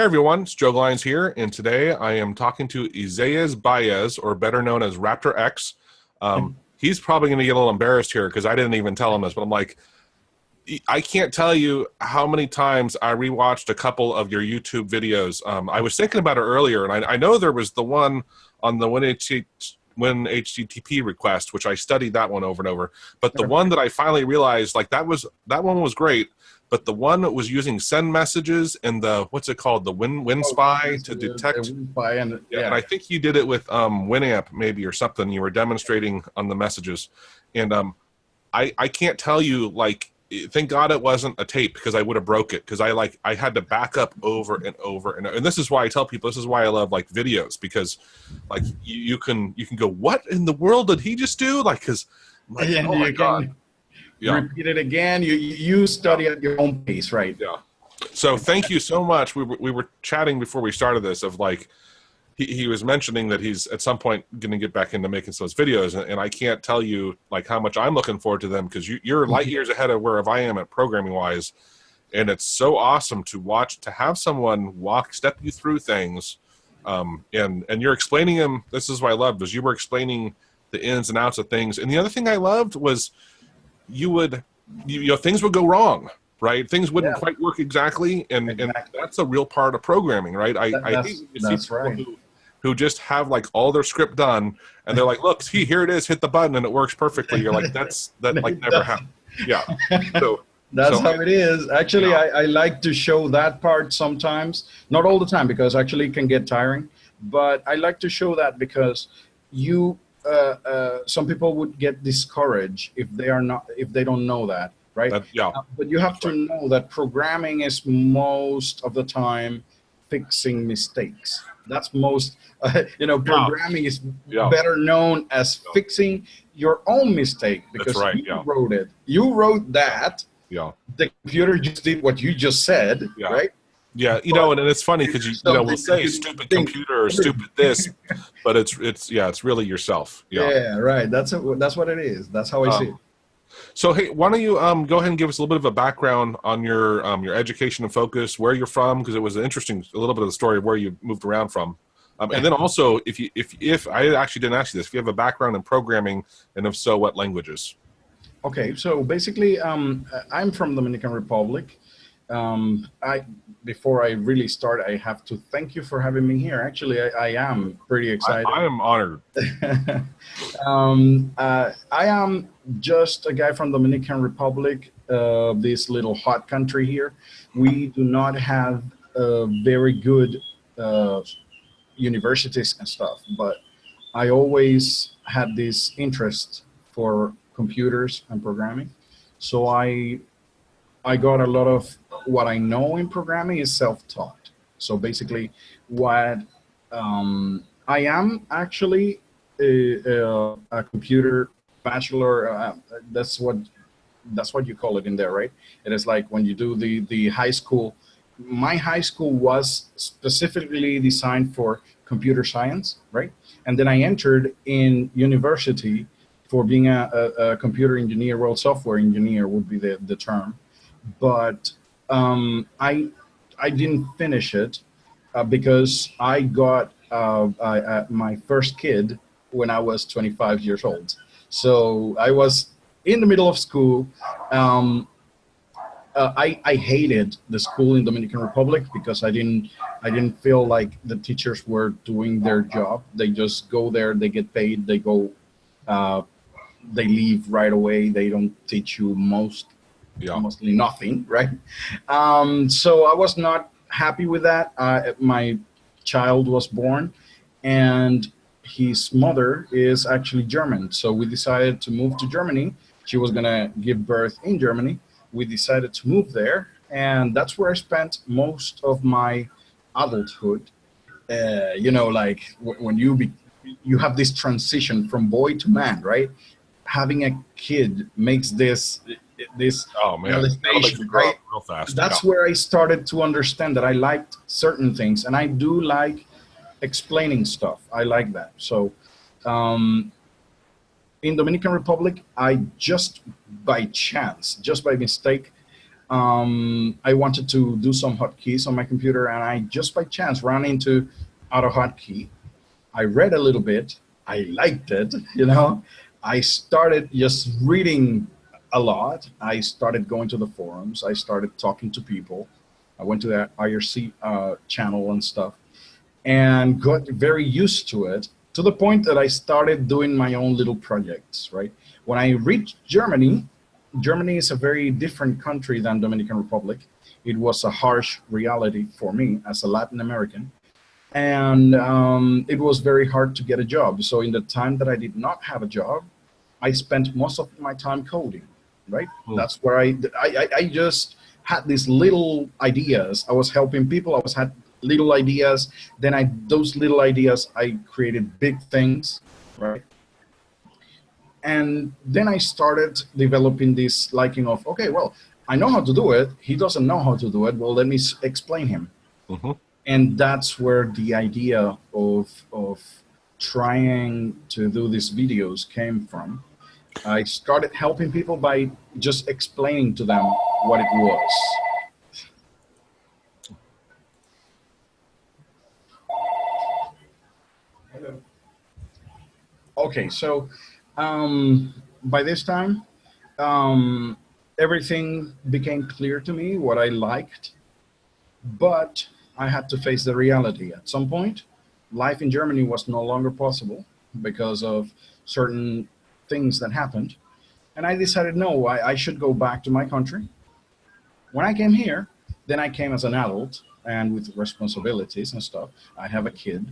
Hey everyone, it's Joe Lyons here, and today I am talking to Isaias Baez, or better known as RaptorX. He's probably going to get a little embarrassed here because I didn't even tell him this, but I'm like, I can't tell you how many times I rewatched a couple of your YouTube videos. I was thinking about it earlier, and I know there was the one on the when HTTP request, which I studied that one over and over. But the one that I finally realized, like that one was great. But the one that was using SendMessages and the what's it called, the WinSpy to detect. And I think you did it with Winamp maybe or something. You were demonstrating on the messages, and I can't tell you, like, thank God it wasn't a tape because I would have broke it, because I had to back up over and over and this is why I tell people, this is why I love like videos, because like you can go, what in the world did he just do? Like, because like, oh my God. Repeat it again. You study at your own pace, right? Yeah. So thank you so much. We were chatting before we started this of like, he was mentioning that he's at some point going to get back into making those videos, and I can't tell you like how much I'm looking forward to them, because you're light years ahead of where I am at programming wise, and it's so awesome to watch, to have someone step you through things, and you're explaining them. This is what I loved, was you were explaining the ins and outs of things, and the other thing I loved was things would go wrong, right? Things wouldn't quite work exactly, and that's a real part of programming, right? I hate when you see people who just have like all their script done, and they're like, look, see, here it is, hit the button and it works perfectly. You're like, that like never happened. Yeah. So that's how it is. Actually, I like to show that part sometimes, not all the time, because actually it can get tiring, but I like to show that because some people would get discouraged if they don't know that, right? But you have to know that programming is most of the time fixing mistakes. That's most, programming is better known as fixing your own mistake, because you wrote it. You wrote that. Yeah. The computer just did what you just said, right? Yeah, and it's funny because we'll say stupid computer or stupid this, but it's really yourself. Yeah, right. That's what it is. That's how I see it. So hey, why don't you go ahead and give us a little bit of a background on your education and focus, where you're from, because it was interesting, a little bit of the story of where you moved around from, and then also if I actually didn't ask you this, if you have a background in programming, and if so, what languages? Okay, so basically, I'm from Dominican Republic. Before I really start, I have to thank you for having me here. Actually, I am pretty excited. I am honored. I am just a guy from Dominican Republic, this little hot country here. We do not have very good universities and stuff, but I always had this interest for computers and programming. So I got a lot of what I know in programming is self-taught. So basically, what I am actually a computer bachelor. That's what you call it in there, right? It is like when you do the high school. My high school was specifically designed for computer science, right? And then I entered in university for being a computer engineer, well, software engineer would be the term. But I didn't finish it because I got my first kid when I was 25 years old. So I was in the middle of school. I hated the school in Dominican Republic because I didn't feel like the teachers were doing their job. They just go there, they get paid, they go, they leave right away. They don't teach you mostly nothing, right? So I was not happy with that. My child was born, and his mother is actually German. So we decided to move to Germany. She was gonna give birth in Germany. We decided to move there, and that's where I spent most of my adulthood. Like when you have this transition from boy to man, right? Having a kid makes this realization, right? Real fast. That's where I started to understand that I liked certain things, and I do like explaining stuff. I like that. So in Dominican Republic, I just by chance, just by mistake, I wanted to do some hotkeys on my computer, and I just by chance ran into AutoHotkey. I read a little bit. I liked it, you know. I started just reading a lot. I started going to the forums. I started talking to people. I went to the IRC channel and stuff, and got very used to it, to the point that I started doing my own little projects, right? When I reached Germany, Germany is a very different country than Dominican Republic. It was a harsh reality for me as a Latin American. And it was very hard to get a job. So in the time that I did not have a job, I spent most of my time coding, right? That's where I just had these little ideas. I was helping people. I had little ideas. Then those little ideas, I created big things, right? And then I started developing this liking of, okay, well, I know how to do it. He doesn't know how to do it. Well, let me explain him. And that's where the idea of trying to do these videos came from. I started helping people by just explaining to them what it was. Okay, so by this time, everything became clear to me, what I liked, but I had to face the reality. At some point, life in Germany was no longer possible because of certain things that happened. And I decided, no, I should go back to my country. When I came here, then I came as an adult and with responsibilities and stuff. I have a kid.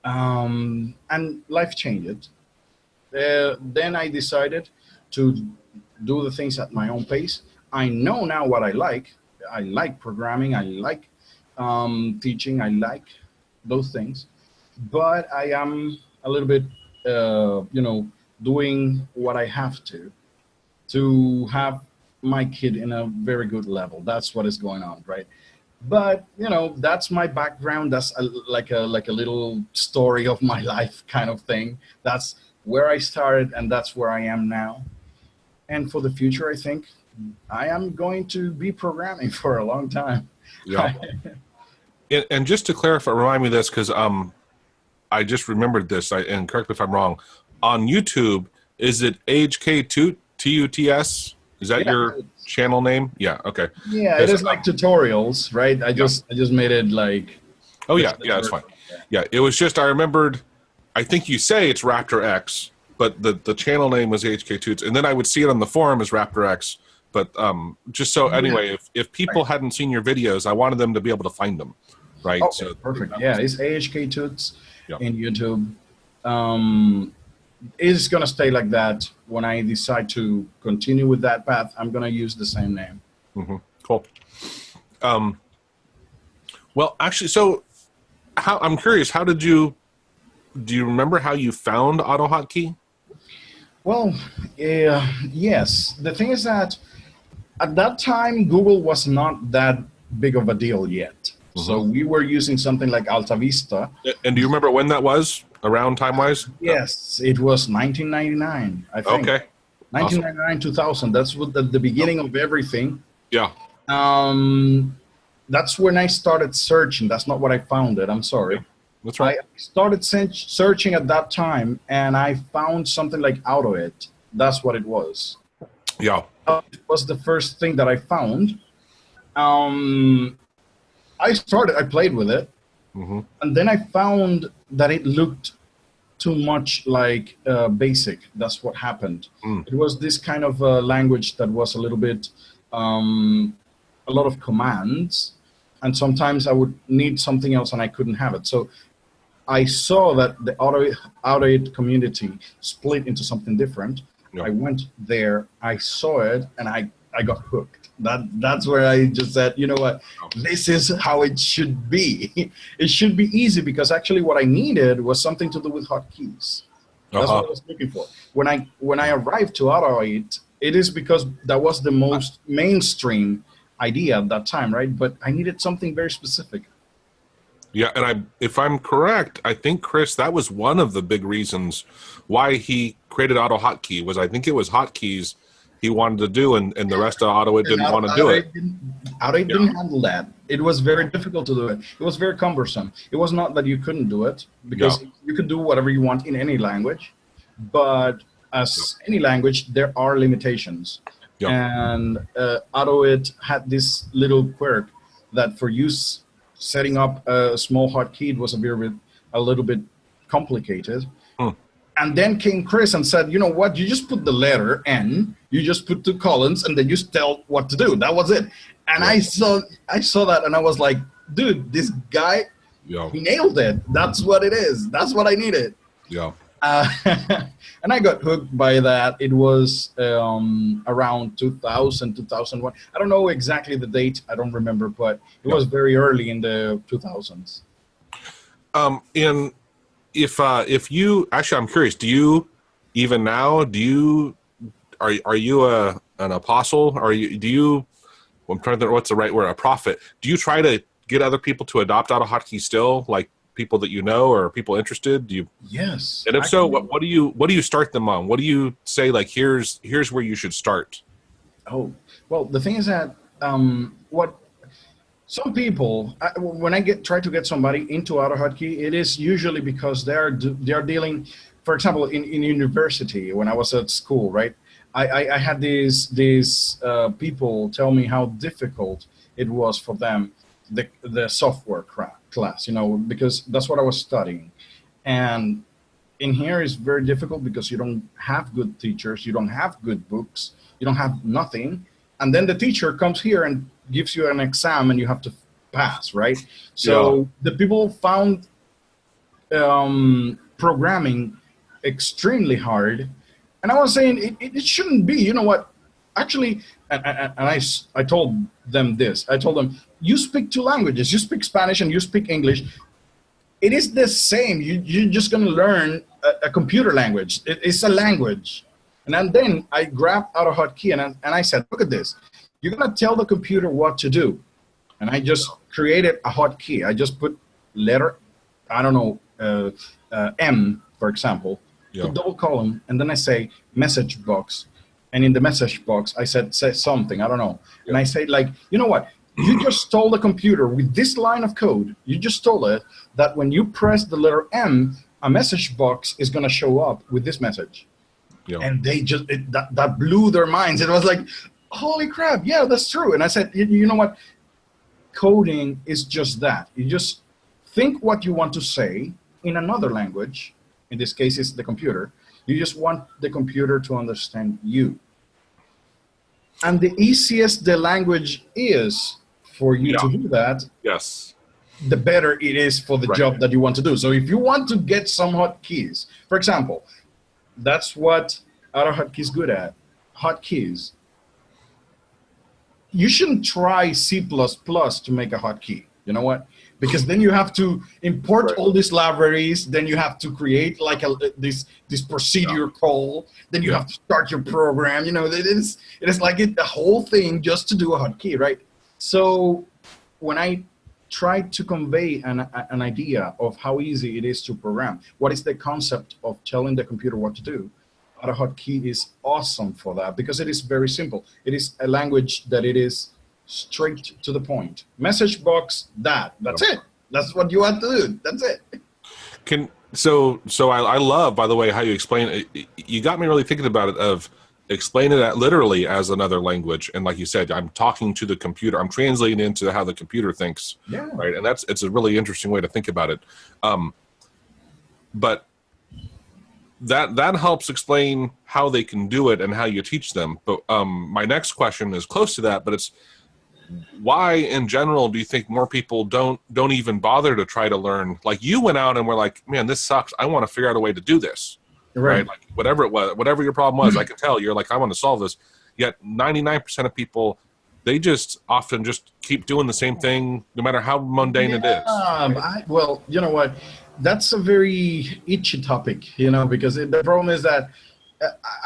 And life changed. Then I decided to do the things at my own pace. I know now what I like. I like programming. I like teaching. I like those things. But I am a little bit, you know, doing what I have to have my kid in a very good level. That's what is going on, right? But you know, that's my background. That's like a little story of my life kind of thing. That's where I started, and that's where I am now. And for the future, I think I am going to be programming for a long time. Yeah. And just to clarify, remind me of this, because I just remembered this, and correct me if I'm wrong. On YouTube, is it AHK Tuts? Is that your channel name? Yeah. Okay. Yeah, it is like tutorials, right? I just made it like. Oh yeah, that's fine. Yeah, it was just I remembered. I think you say it's RaptorX, but the channel name was AHK Tuts, and then I would see it on the forum as RaptorX. But just so anyway, if people hadn't seen your videos, I wanted them to be able to find them, right? Okay, so perfect. Yeah, it's AHK Tuts in YouTube. It's gonna stay like that. When I decide to continue with that path, I'm gonna use the same name. Cool. Well, actually, so I'm curious. How did you? Do you remember how you found AutoHotkey? Well, yes. The thing is that at that time, Google was not that big of a deal yet. So we were using something like Alta Vista. And do you remember when that was, around time-wise? Yes, it was 1999, I think. Okay. 1999, awesome. 2000. That's what the beginning of everything. Yeah. That's when I started searching. That's not what I found it. I'm sorry. Yeah, that's right. I started searching at that time, and I found something like AutoIt. That's what it was. Yeah. It was the first thing that I found. I played with it, and then I found that it looked too much like BASIC. That's what happened. It was this kind of language that was a little bit, a lot of commands, and sometimes I would need something else and I couldn't have it. So I saw that the AutoIt community split into something different. I went there, I saw it, and I got hooked. That's where I just said, you know what, this is how it should be. It should be easy, because actually what I needed was something to do with hotkeys. That's what I was looking for. When I arrived to AutoIt, it is because that was the most mainstream idea at that time, right? But I needed something very specific. Yeah, and if I'm correct, I think, Chris, that was one of the big reasons why he created AutoHotkey, was I think it was hotkeys he wanted to do, and the rest of AutoHot didn't want to do it. AutoHot didn't handle that. It was very difficult to do it. It was very cumbersome. It was not that you couldn't do it, because you could do whatever you want in any language, but as any language, there are limitations. And AutoHot had this little quirk that for use setting up a small hotkey, it was a little bit complicated. And then came Chris and said, you know what, you just put the letter N, you just put 2 colons, and then you tell what to do. That was it. And I saw that, and I was like, dude, this guy, he nailed it. That's what it is. That's what I needed. And I got hooked by that. It was around 2000, 2001. I don't know exactly the date. I don't remember, but it was very early in the 2000s. If you actually, I'm curious, do you even now, are you an apostle? I'm trying to think, what's the right word, a prophet? Do you try to get other people to adopt AutoHotkey still, like people that you know or people interested? Do you? Yes. And if so, what do you start them on? What do you say, like, here's where you should start? Oh, well, the thing is that some people, when I try to get somebody into AutoHotkey, it is usually because they are dealing, for example, in university, when I was at school, right? I had these people tell me how difficult it was for them, the software class, because that's what I was studying. And in here is very difficult because you don't have good teachers, you don't have good books, you don't have nothing. And then the teacher comes here and gives you an exam and you have to pass, right? So the people found programming extremely hard. And I was saying it shouldn't be. You know what? Actually, and I told them this. I told them, you speak 2 languages. You speak Spanish and you speak English. It is the same. You're just going to learn a computer language. It's a language. And then I grabbed AutoHotkey and I said, look at this. You're going to tell the computer what to do. And I just created a hotkey. I just put letter, I don't know, M, for example, put double column, and then I say message box. And in the message box, I say something, I don't know. And I say, like, you know what? You just told the computer with this line of code, you just told it that when you press the letter M, a message box is going to show up with this message. And they just, that blew their minds. It was like, holy crap, yeah, that's true. And I said, you know what? Coding is just that. You just think what you want to say in another language. In this case, it's the computer. You just want the computer to understand you. And the easiest the language is for you to do that, the better it is for the job that you want to do. So if you want to get some hotkeys, for example, that's what AutoHotkey is good at, hotkeys. You shouldn't try C++ to make a hotkey. You know what? Because then you have to import all these libraries. Then you have to create like this procedure call. Then you have to start your program. You know, it is like the whole thing just to do a hotkey, right? So when I try to convey an idea of how easy it is to program, what is the concept of telling the computer what to do, AutoHotkey is awesome for that because it is very simple. It is a language that it is straight to the point. Message box, that's it. That's what you want to do. That's it. So I love, by the way, how you explain it. You got me really thinking about it, of explain it literally as another language. And like you said, I'm talking to the computer. I'm translating into how the computer thinks. Right. And it's a really interesting way to think about it. But that helps explain how they can do it and how you teach them. But my next question is close to that, but it's, why in general do you think more people don't even bother to try to learn? Like, you went out and were like, man, this sucks. I want to figure out a way to do this. Right? Like, whatever it was, whatever your problem was, I could tell you're like, I want to solve this. Yet 99% of people, they just often just keep doing the same thing, no matter how mundane it is. Right? Well, you know what? That's a very itchy topic, you know, because the problem is that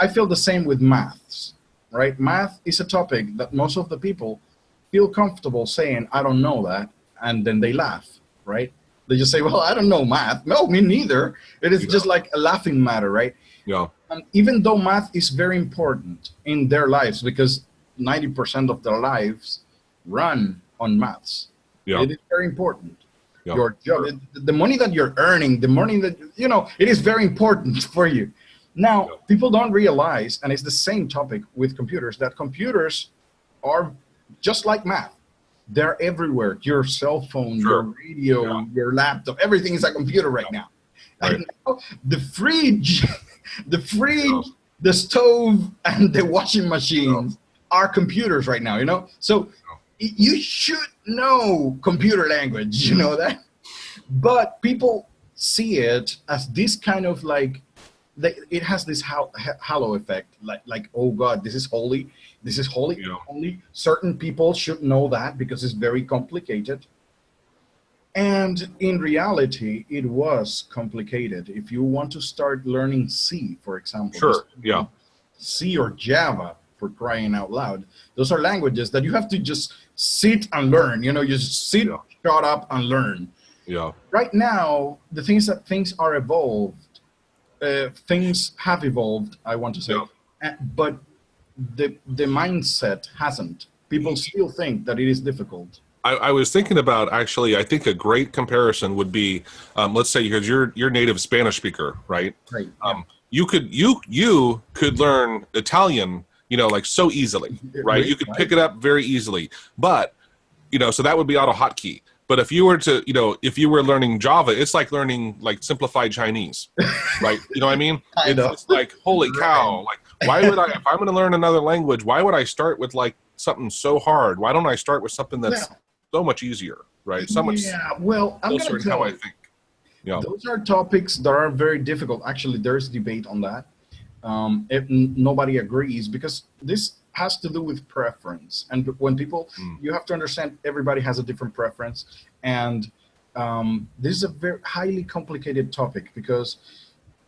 I feel the same with maths, right? Math is a topic that most of the people feel comfortable saying, I don't know that, and then they laugh, right? They just say, well, I don't know math. No, me neither. It is just like a laughing matter, right? Yeah. Even though math is very important in their lives, because 90% of their lives run on maths. Yeah. It is very important. Yeah. Your job, the money that you're earning, the money that, you know, it is very important for you. Now, people don't realize, and it's the same topic with computers, that computers are just like math. They're everywhere. Your cell phone, your radio, your laptop, everything is a computer right now. Right. And now the fridge, the stove, and the washing machine are computers right now, you know? So you should know computer language, you know that? But people see it as this kind of like, it has this halo effect, like, oh God, this is holy. This is holy. Yeah. Only certain people should know that because it's very complicated. And in reality, it was complicated. If you want to start learning C, for example, C or Java, for crying out loud, those are languages that you have to just sit and learn. You know, you just sit, shut up, and learn. Yeah. Right now, the things are evolved. Things have evolved, I want to say, but the mindset hasn't. People still think that it is difficult. I was thinking about, actually, I think a great comparison would be, let's say, because you're native Spanish speaker, right? Right. You could learn Italian, you know, like so easily, right? You could pick it up very easily, but you know, so that would be AutoHotkey. But if you were to, you know, if you were learning Java, it's like learning like simplified Chinese, right? You know what I mean? It's like, holy cow! Like, why would I? If I'm going to learn another language, why would I start with like something so hard? Why don't I start with something that's so much easier, right? So much. Yeah. Well, I'm going to tell you, I think. Yeah. Those are topics that are very difficult. Actually, there's debate on that. If nobody agrees, because this has to do with preference. And when people, you have to understand, everybody has a different preference. And this is a very highly complicated topic, because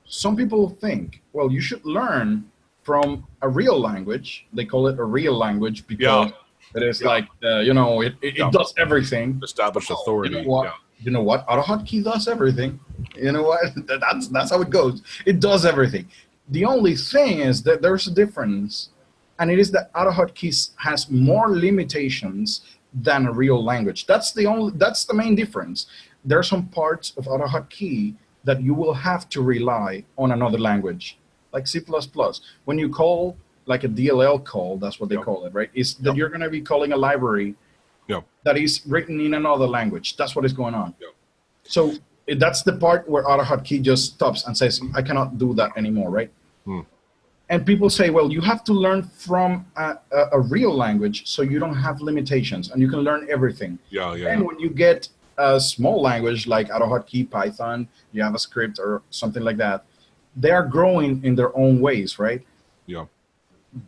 some people think, well, you should learn from a real language. They call it a real language because it is like, you know, it does everything. Established authority. You know what? You know what? AutoHotkey does everything. You know what? That's how it goes. It does everything. The only thing is that there's a difference, and it is that AutoHotkey has more limitations than a real language. That's the main difference. There are some parts of AutoHotkey that you will have to rely on another language, like C++. When you call like a DLL call, that's what they call it, right? Is that you're going to be calling a library that is written in another language. That's what is going on. So that's the part where AutoHotkey just stops and says, I cannot do that anymore, right? And people say, well, you have to learn from a real language so you don't have limitations and you can learn everything. And when you get a small language like AutoHotkey, Python, JavaScript, or something like that, they are growing in their own ways, right?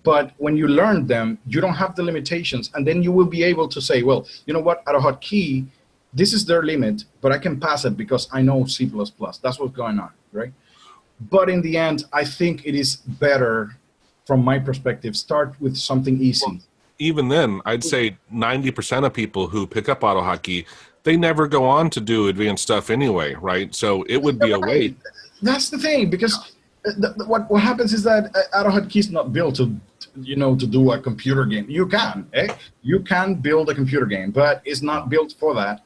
But when you learn them, you don't have the limitations, and then you will be able to say, well, you know what, AutoHotkey, this is their limit, but I can pass it because I know C++. That's what's going on, right? But in the end, I think it is better, from my perspective, start with something easy. Well, even then, I'd say 90% of people who pick up AutoHotkey, they never go on to do advanced stuff anyway, right? So it would be a waste. That's the thing, because what happens is that AutoHotkey is not built to, you know, to do a computer game. You can, you can build a computer game, but it's not built for that.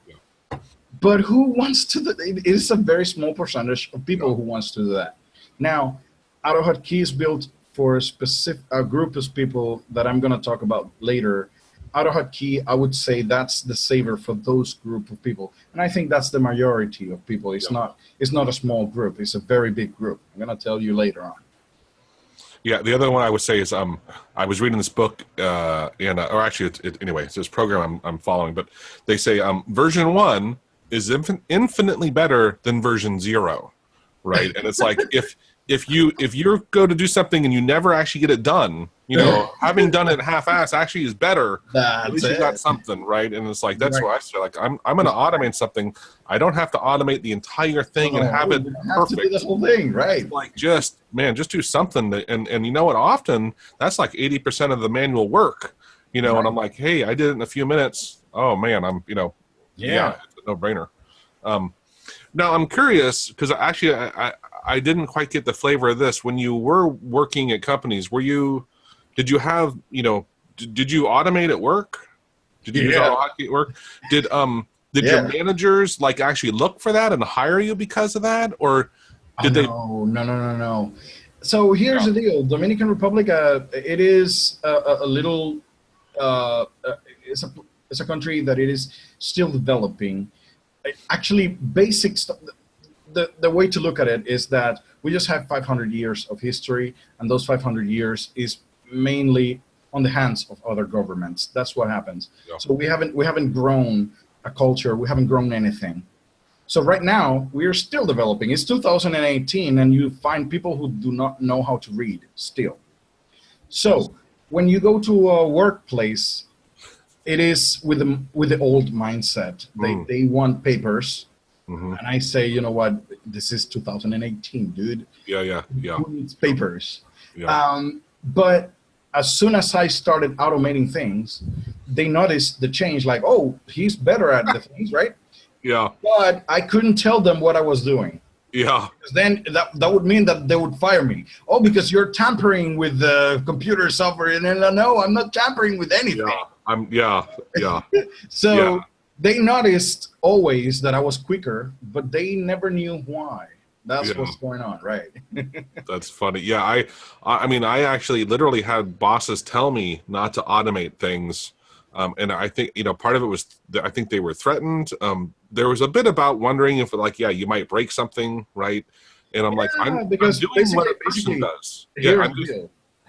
But who wants to do it? Is a very small percentage of people who wants to do that. Now, AutoHotkey is built for a group of people that I'm going to talk about later. AutoHotkey, I would say that's the savior for those group of people, and I think that's the majority of people. It's not a small group. It's a very big group. I'm going to tell you later on. Yeah, the other one I would say is I was reading this book, or actually, anyway, it's this program I'm following, but they say version 1 is infinitely better than version 0, right? And it's like if you go to do something and you never actually get it done, you know, having done it half-ass actually is better. At least you got something, right? And it's like, that's what I say. Like, I'm going to automate something. I don't have to automate the entire thing and have it perfect. To do the whole thing, right? Like, just do something. And you know what? Often, that's like 80% of the manual work, you know, and I'm like, hey, I did it in a few minutes. Oh, man, it's a no-brainer. Now, I'm curious, because actually I didn't quite get the flavor of this. When you were working at companies, did you have, did you automate at work? Did you use AutoHotkey at work? Did your managers like actually look for that and hire you because of that, or did they? No. So here's the deal: Dominican Republic, it is a little, it's a country that it is still developing. Actually, basic stuff. The way to look at it is that we just have 500 years of history, and those 500 years is mainly on the hands of other governments. That's what happens. Yeah. So we haven't grown a culture. We haven't grown anything. So right now we are still developing. It's 2018, and you find people who do not know how to read still. So when you go to a workplace, it is with the old mindset. They want papers. Mm-hmm. And I say, you know what? This is 2018, dude. Yeah. Who needs papers? Yeah. But as soon as I started automating things, they noticed the change. Like, oh, he's better at the things, right? Yeah. But I couldn't tell them what I was doing. Yeah. Because then that would mean that they would fire me. Oh, because you're tampering with the computer software. And then, no, I'm not tampering with anything. Yeah. So they noticed always that I was quicker, but they never knew why. That's what's going on, right? That's funny. Yeah, I mean, I actually literally had bosses tell me not to automate things. And I think, part of it was, I think they were threatened. There was a bit about wondering if, like, you might break something, right? And I'm like, I'm doing what a person does. Yeah,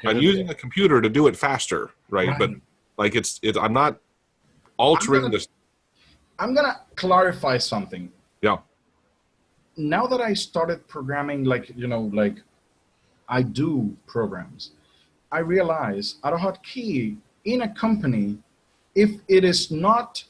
I'm using a computer to do it faster, right? But like, I'm not altering this. I'm gonna clarify something. Yeah. Now that I started programming, like I do programs, I realize AutoHotkey in a company, if it is not,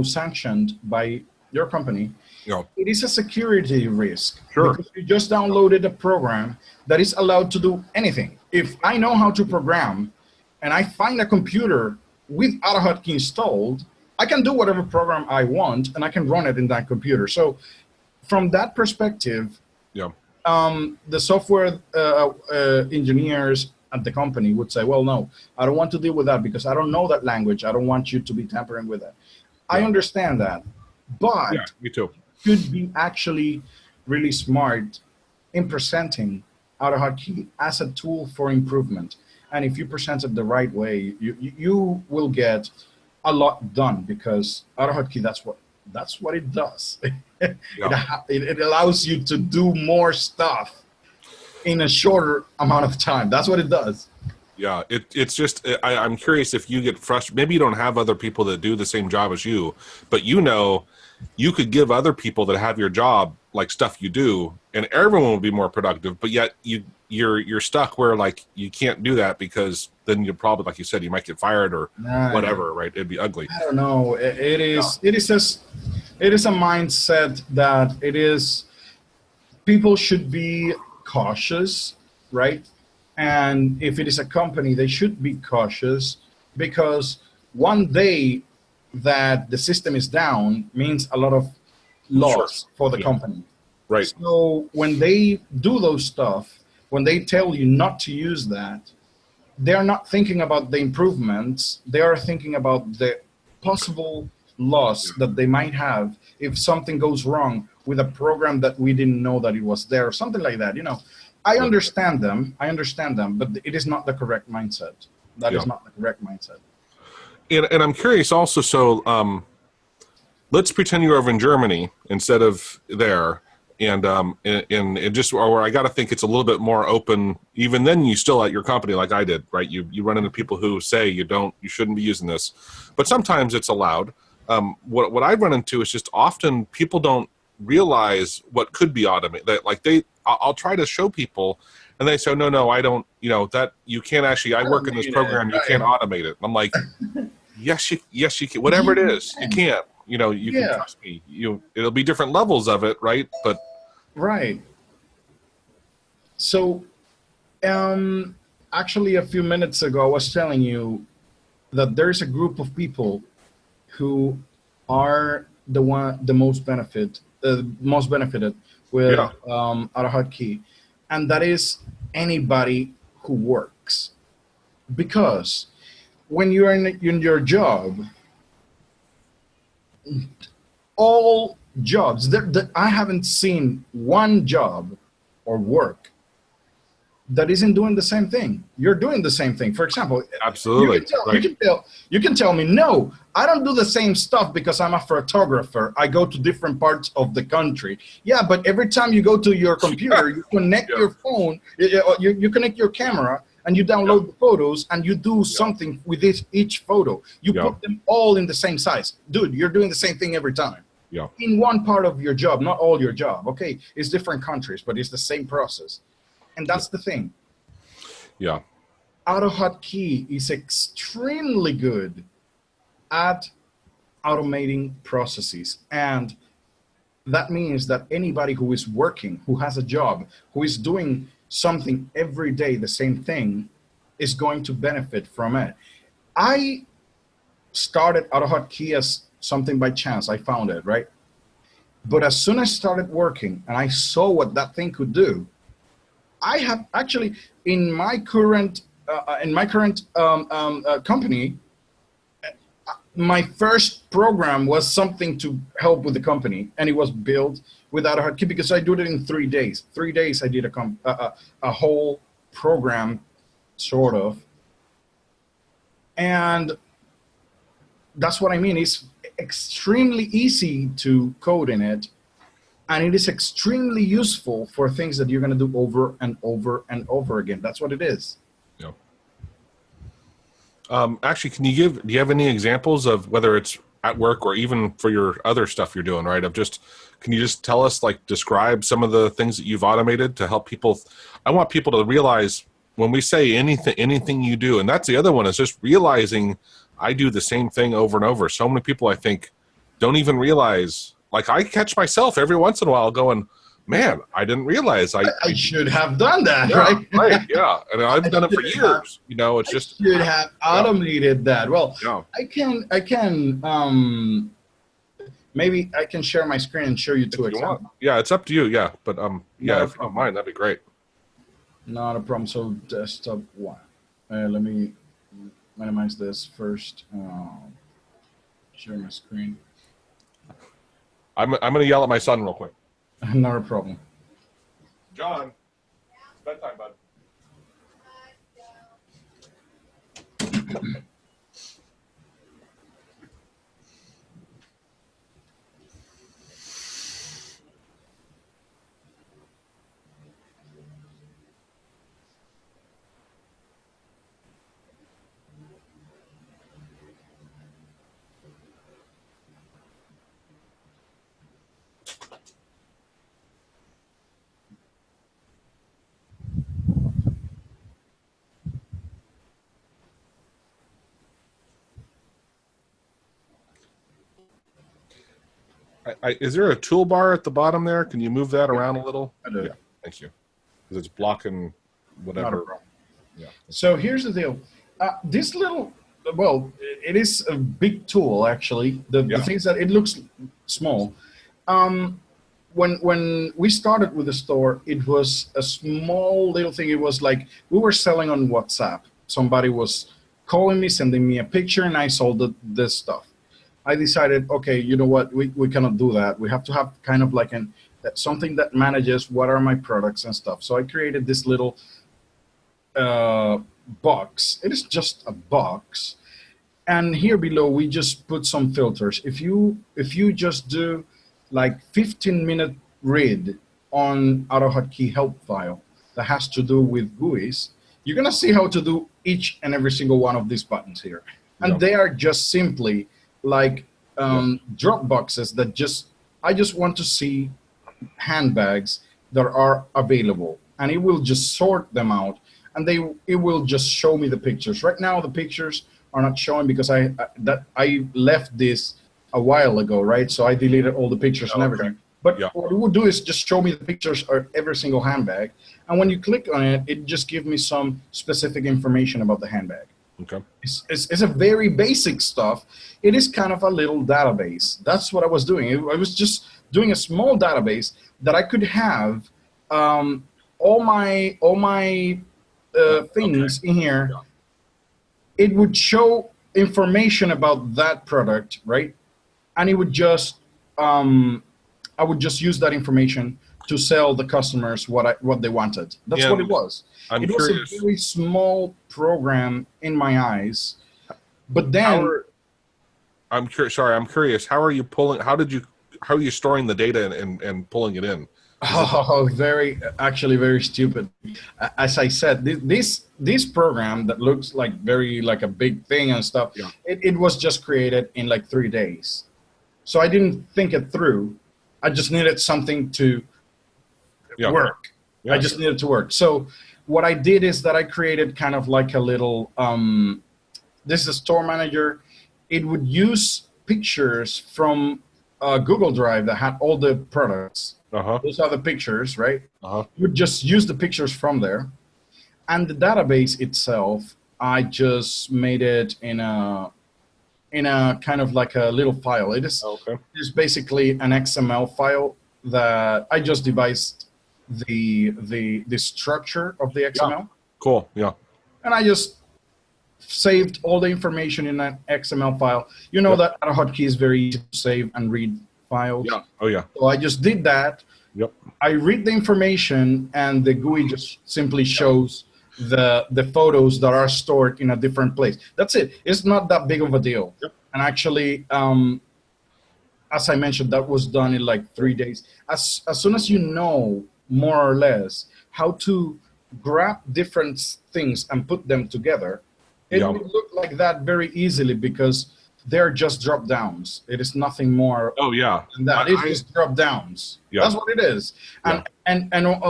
sanctioned by your company, it is a security risk. Sure. Because you just downloaded a program that is allowed to do anything. If I know how to program and I find a computer with AutoHotkey installed, I can do whatever program I want and I can run it in that computer. So from that perspective, the software engineers at the company would say, well, no, I don't want to deal with that because I don't know that language. I don't want you to be tampering with it. I understand that, but me too. Could be actually really smart in presenting AutoHotkey as a tool for improvement. And if you present it the right way, you will get a lot done, because AutoHotkey, that's what it does. It allows you to do more stuff in a shorter amount of time. That's what it does. Yeah, it's just, I'm curious if you get frustrated. Maybe you don't have other people that do the same job as you, but you could give other people that have your job like stuff you do, and everyone will be more productive. But yet you're stuck where like you can't do that, because then you probably, like you said, you might get fired or whatever, right? It'd be ugly. I don't know. It is a mindset that people should be cautious, right? And if it is a company, they should be cautious, because one day that the system is down means a lot of loss for the company. Right. So when they do those stuff, when they tell you not to use that, they're not thinking about the improvements. They are thinking about the possible loss that they might have if something goes wrong with a program that we didn't know that it was there, or something like that. I understand them, but it is not the correct mindset. That is not the correct mindset. And I'm curious also, so let's pretend you're over in Germany instead of there. And it just, or I got to think it's a little bit more open. Even then, you still at your company, like I did, right? You run into people who say you shouldn't be using this, but sometimes it's allowed. What I run into is just often people don't realize what could be automated. That like I'll try to show people, and they say, no, I don't. That you can't actually. I work in this program. You can't automate it. I'm like, yes, you can. Whatever it is, you can't. You can trust me. It'll be different levels of it, right? But So, actually, a few minutes ago, I was telling you that there's a group of people who are the most benefit. most benefited with Yeah. AutoHotkey, and that is anybody who works. Because when you're in your job, all jobs, I haven't seen one job or work that isn't doing the same thing. You're doing the same thing. For example, Absolutely. you can tell me, no, I don't do the same stuff because I'm a photographer. I go to different parts of the country. Yeah, but every time you go to your computer, you connect your phone, you connect your camera, and you download the photos, and you do something with each photo. You put them all in the same size. Dude, you're doing the same thing every time. Yeah. In one part of your job, not all your job. Okay, it's different countries, but it's the same process. And that's the thing. Yeah. AutoHotkey is extremely good at automating processes. And that means that anybody who is working, who has a job, who is doing something every day, the same thing, is going to benefit from it. I started AutoHotkey as something by chance. I found it, right? But as soon as I started working and I saw what that thing could do, I have actually in my current company, my first program was something to help with the company, and it was built with AutoHotkey because I did it in 3 days. 3 days I did a whole program, sort of, and that's what I mean. It's extremely easy to code in it. And it is extremely useful for things that you're going to do over and over and over again. That's what it is. Yeah. Actually, do you have any examples of whether it's at work or even for your other stuff you're doing, right? Can you just tell us, like, describe some of the things that you've automated to help people? I want people to realize when we say anything you do, and that's the other one, is just realizing I do the same thing over and over. So many people, I think, don't even realize. Like, I catch myself every once in a while going, man, I didn't realize I should have done that, yeah, right? Right, yeah. And I've done it for years. It's just should have automated that. Well, yeah. I can maybe I can share my screen and show you two examples. Yeah, it's up to you, yeah. But yeah, if you don't mind, that'd be great. Not a problem. So desktop one. Let me minimize this first. Share my screen. I'm going to yell at my son real quick. Not a problem. John, bedtime, bud. Is there a toolbar at the bottom there? Can you move that around a little? I do. Yeah, thank you. Because it's blocking whatever. Yeah. So here's the deal. This little, well, it is a big tool, actually. The things that it looks small. When we started with the store, it was a small little thing. It was like we were selling on WhatsApp. Somebody was calling me, sending me a picture, and I sold this stuff. I decided, okay, you know what, we cannot do that. We have to have kind of like something that manages what are my products and stuff. So I created this little box. It is just a box. And here below, we just put some filters. If you just do like 15-minute read on AutoHotkey help file that has to do with GUIs, you're going to see how to do each and every single one of these buttons here. And they are just simply like drop boxes that I just want to see handbags that are available, and it will just sort them out, and it will just show me the pictures. Right now the pictures are not showing because I left this a while ago, right? So I deleted all the pictures and everything. But what it would do is just show me the pictures of every single handbag, and when you click on it, it just gives me some specific information about the handbag. Okay. It's a very basic stuff. It is kind of a little database. That's what I was doing. I was just doing a small database that I could have all my things in here. Yeah. It would show information about that product, right? And it would just I would just use that information to sell the customers what they wanted. That's what it was. It was a very small program in my eyes. But then I'm curious. How are you pulling? How are you storing the data and pulling it in? Oh, actually very stupid. As I said, this program that looks like like a big thing and stuff, yeah. it was just created in like 3 days. So I didn't think it through. I just needed something to work. Yeah. I just needed to work. So what I did is that I created kind of like a little, this is a store manager. It would use pictures from Google Drive that had all the products. Those are the pictures, right? You would just use the pictures from there. And the database itself, I just made it in a kind of like a little file. It's basically an XML file that I just devised the structure of the XML. Yeah. Cool. Yeah. And I just saved all the information in an XML file. You know that AutoHotkey is very easy to save and read files. Yeah. Oh yeah. So I just did that. Yep. I read the information, and the GUI just simply shows the photos that are stored in a different place. That's it. It's not that big of a deal. Yep. And actually, as I mentioned, that was done in like 3 days. As soon as you know more or less how to grab different things and put them together, it will look like that very easily because they're just drop downs. It is nothing more than that. It's just drop downs. Yeah. That's what it is. And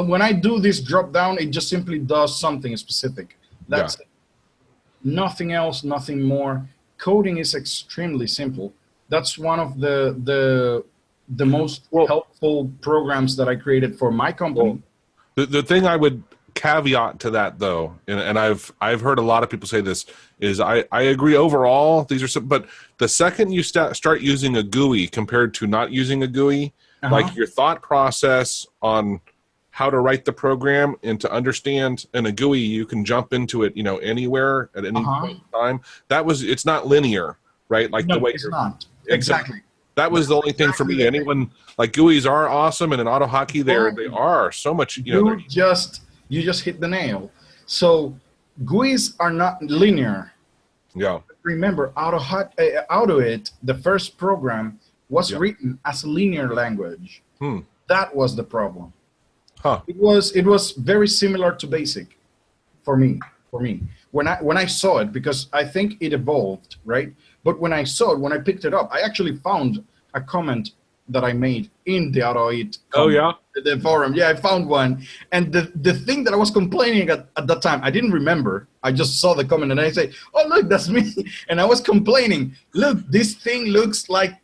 when I do this drop down, it just simply does something specific. That's it. Nothing else, nothing more. Coding is extremely simple. That's one of the most helpful programs that I created for my company. The thing I would caveat to that, though, and I've heard a lot of people say this, is I agree overall. These are some, but the second you start using a GUI compared to not using a GUI, like your thought process on how to write the program and to understand in a GUI, you can jump into it, anywhere at any point in time. It's not linear, right? Like the way it's not. Exactly. That was the only thing for me. Anyone like GUIs are awesome, and in AutoHotkey, they are so much. You just hit the nail. So GUIs are not linear. Yeah. Remember, AutoIt, the first program, was written as a linear language. That was the problem. It was very similar to BASIC for me. When I saw it, because I think it evolved, right? But when I saw it, when I picked it up, I actually found a comment that I made in the AutoIt the forum. Yeah, I found one. And the thing that I was complaining at that time, I didn't remember. I just saw the comment and I say, oh, look, that's me. And I was complaining, look, this thing looks like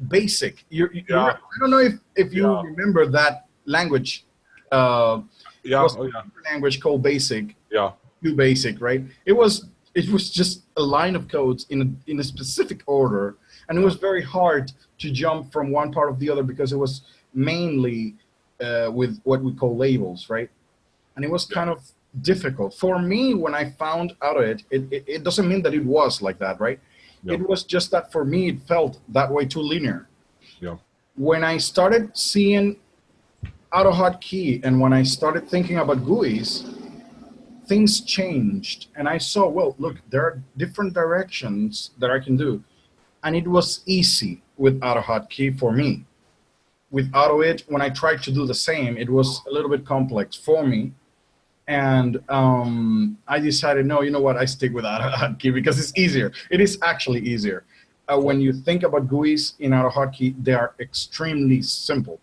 BASIC. I don't know if you remember that language. Language called BASIC. Yeah. BASIC, right? It was just a line of codes in a specific order, and it was very hard to jump from one part of the other because it was mainly with what we call labels, right? And it was kind of difficult for me when I found out of it. It doesn't mean that it was like that, right? It was just that for me it felt that way too linear. Yeah. When I started seeing AutoHotkey and when I started thinking about GUIs, things changed, and I saw, well, look, there are different directions that I can do, and it was easy with AutoHotkey for me. With AutoIt, when I tried to do the same, it was a little bit complex for me, and I decided, no, you know what, I stick with AutoHotkey because it's easier. It is actually easier. When you think about GUIs in AutoHotkey, they are extremely simple.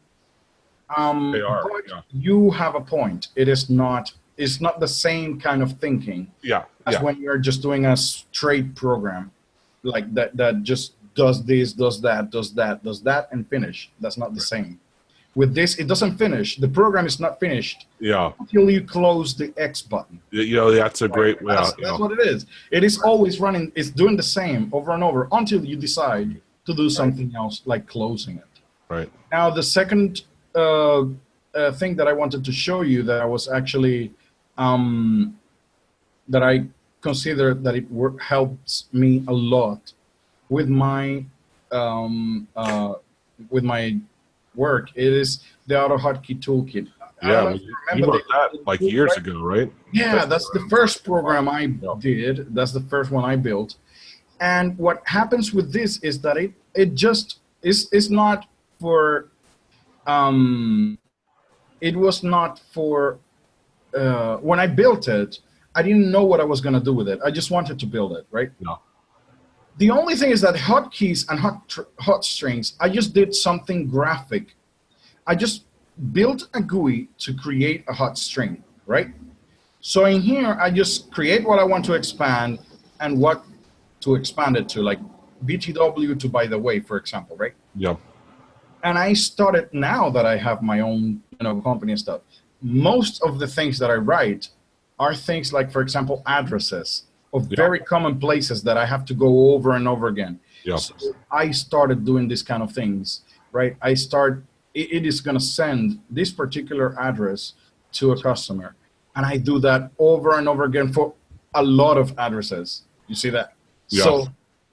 They are. But you have a point. It's not the same kind of thinking as when you're just doing a straight program like that just does this, does that, and finish. That's not the same. With this, it doesn't finish. The program is not finished until you close the X button. That's a great way. That's what it is. It is always running. It's doing the same over and over until you decide to do something else, like closing it. Right. Now, the second thing that I wanted to show you that I was actually that I consider that it helps me a lot with my work. It is the AutoHotkey toolkit. Yeah, you wrote that like years ago, right? Yeah, that's the first program I did. That's the first one I built. And what happens with this is that it just is not for it was not for when I built it, I didn't know what I was going to do with it. I just wanted to build it, right? No. The only thing is that hotkeys and hot strings, I just did something graphic. I just built a GUI to create a hot string, right? So in here, I just create what I want to expand and what to expand it to, like BTW to by the way, for example, right? Yeah. And I started, now that I have my own company and stuff, most of the things that I write are things like, for example, addresses of very common places that I have to go over and over again. Yeah. So I started doing this kind of things, right? It is going to send this particular address to a customer. And I do that over and over again for a lot of addresses. You see that? Yeah. So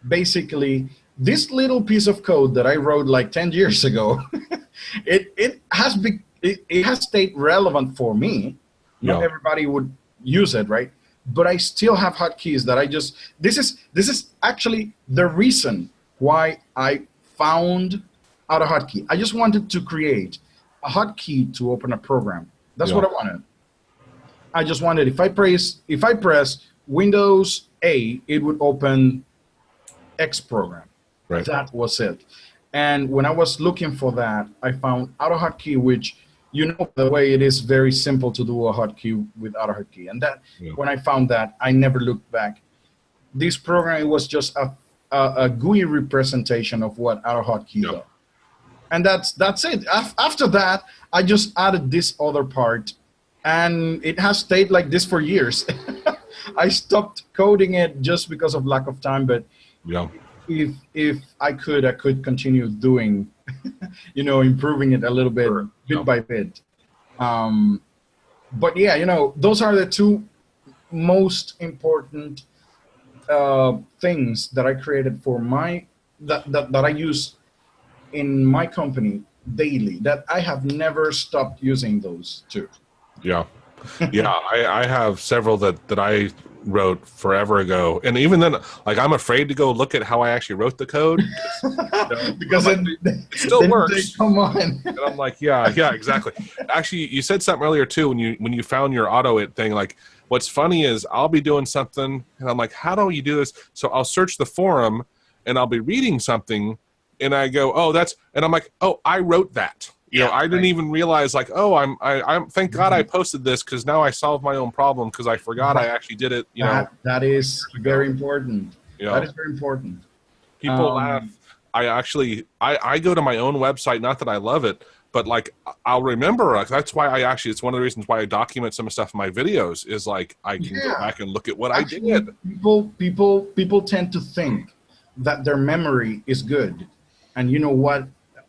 basically, this little piece of code that I wrote like 10 years ago, it has stayed relevant for me. Not everybody would use it, right? But I still have hotkeys that I just, this is actually the reason why I found AutoHotkey. I just wanted to create a hotkey to open a program. That's what I wanted. I just wanted, if I press Windows A, it would open X program. Right. That was it. And when I was looking for that, I found AutoHotkey, which, the way it is very simple to do a hotkey with AutoHotkey. And that, when I found that, I never looked back. This program was just a GUI representation of what AutoHotkey does. And that's it. After that, I just added this other part, and it has stayed like this for years. I stopped coding it just because of lack of time, but if I could continue doing, improving it a little bit, bit by bit. But yeah, those are the two most important things that I created for that I use in my company daily, that I have never stopped using those two. Yeah. Yeah, I have several that I wrote forever ago, and even then, like, I'm afraid to go look at how I actually wrote the code because it still works. Come on. And I'm like, yeah, exactly. Actually, you said something earlier too when you found your auto it thing. Like, what's funny is I'll be doing something, and I'm like, how do you do this? So I'll search the forum, and I'll be reading something, and I go, oh, and I'm like, oh, I wrote that. I didn't even realize, like, oh, I'm thank God I posted this, because now I solved my own problem, because I forgot I actually did it. That is very important. That is very important. People laugh. I go to my own website, not that I love it, but like I'll remember. That's why it's one of the reasons why I document some stuff in my videos, is like I can go back and look at what I did. People tend to think that their memory is good, and you know what?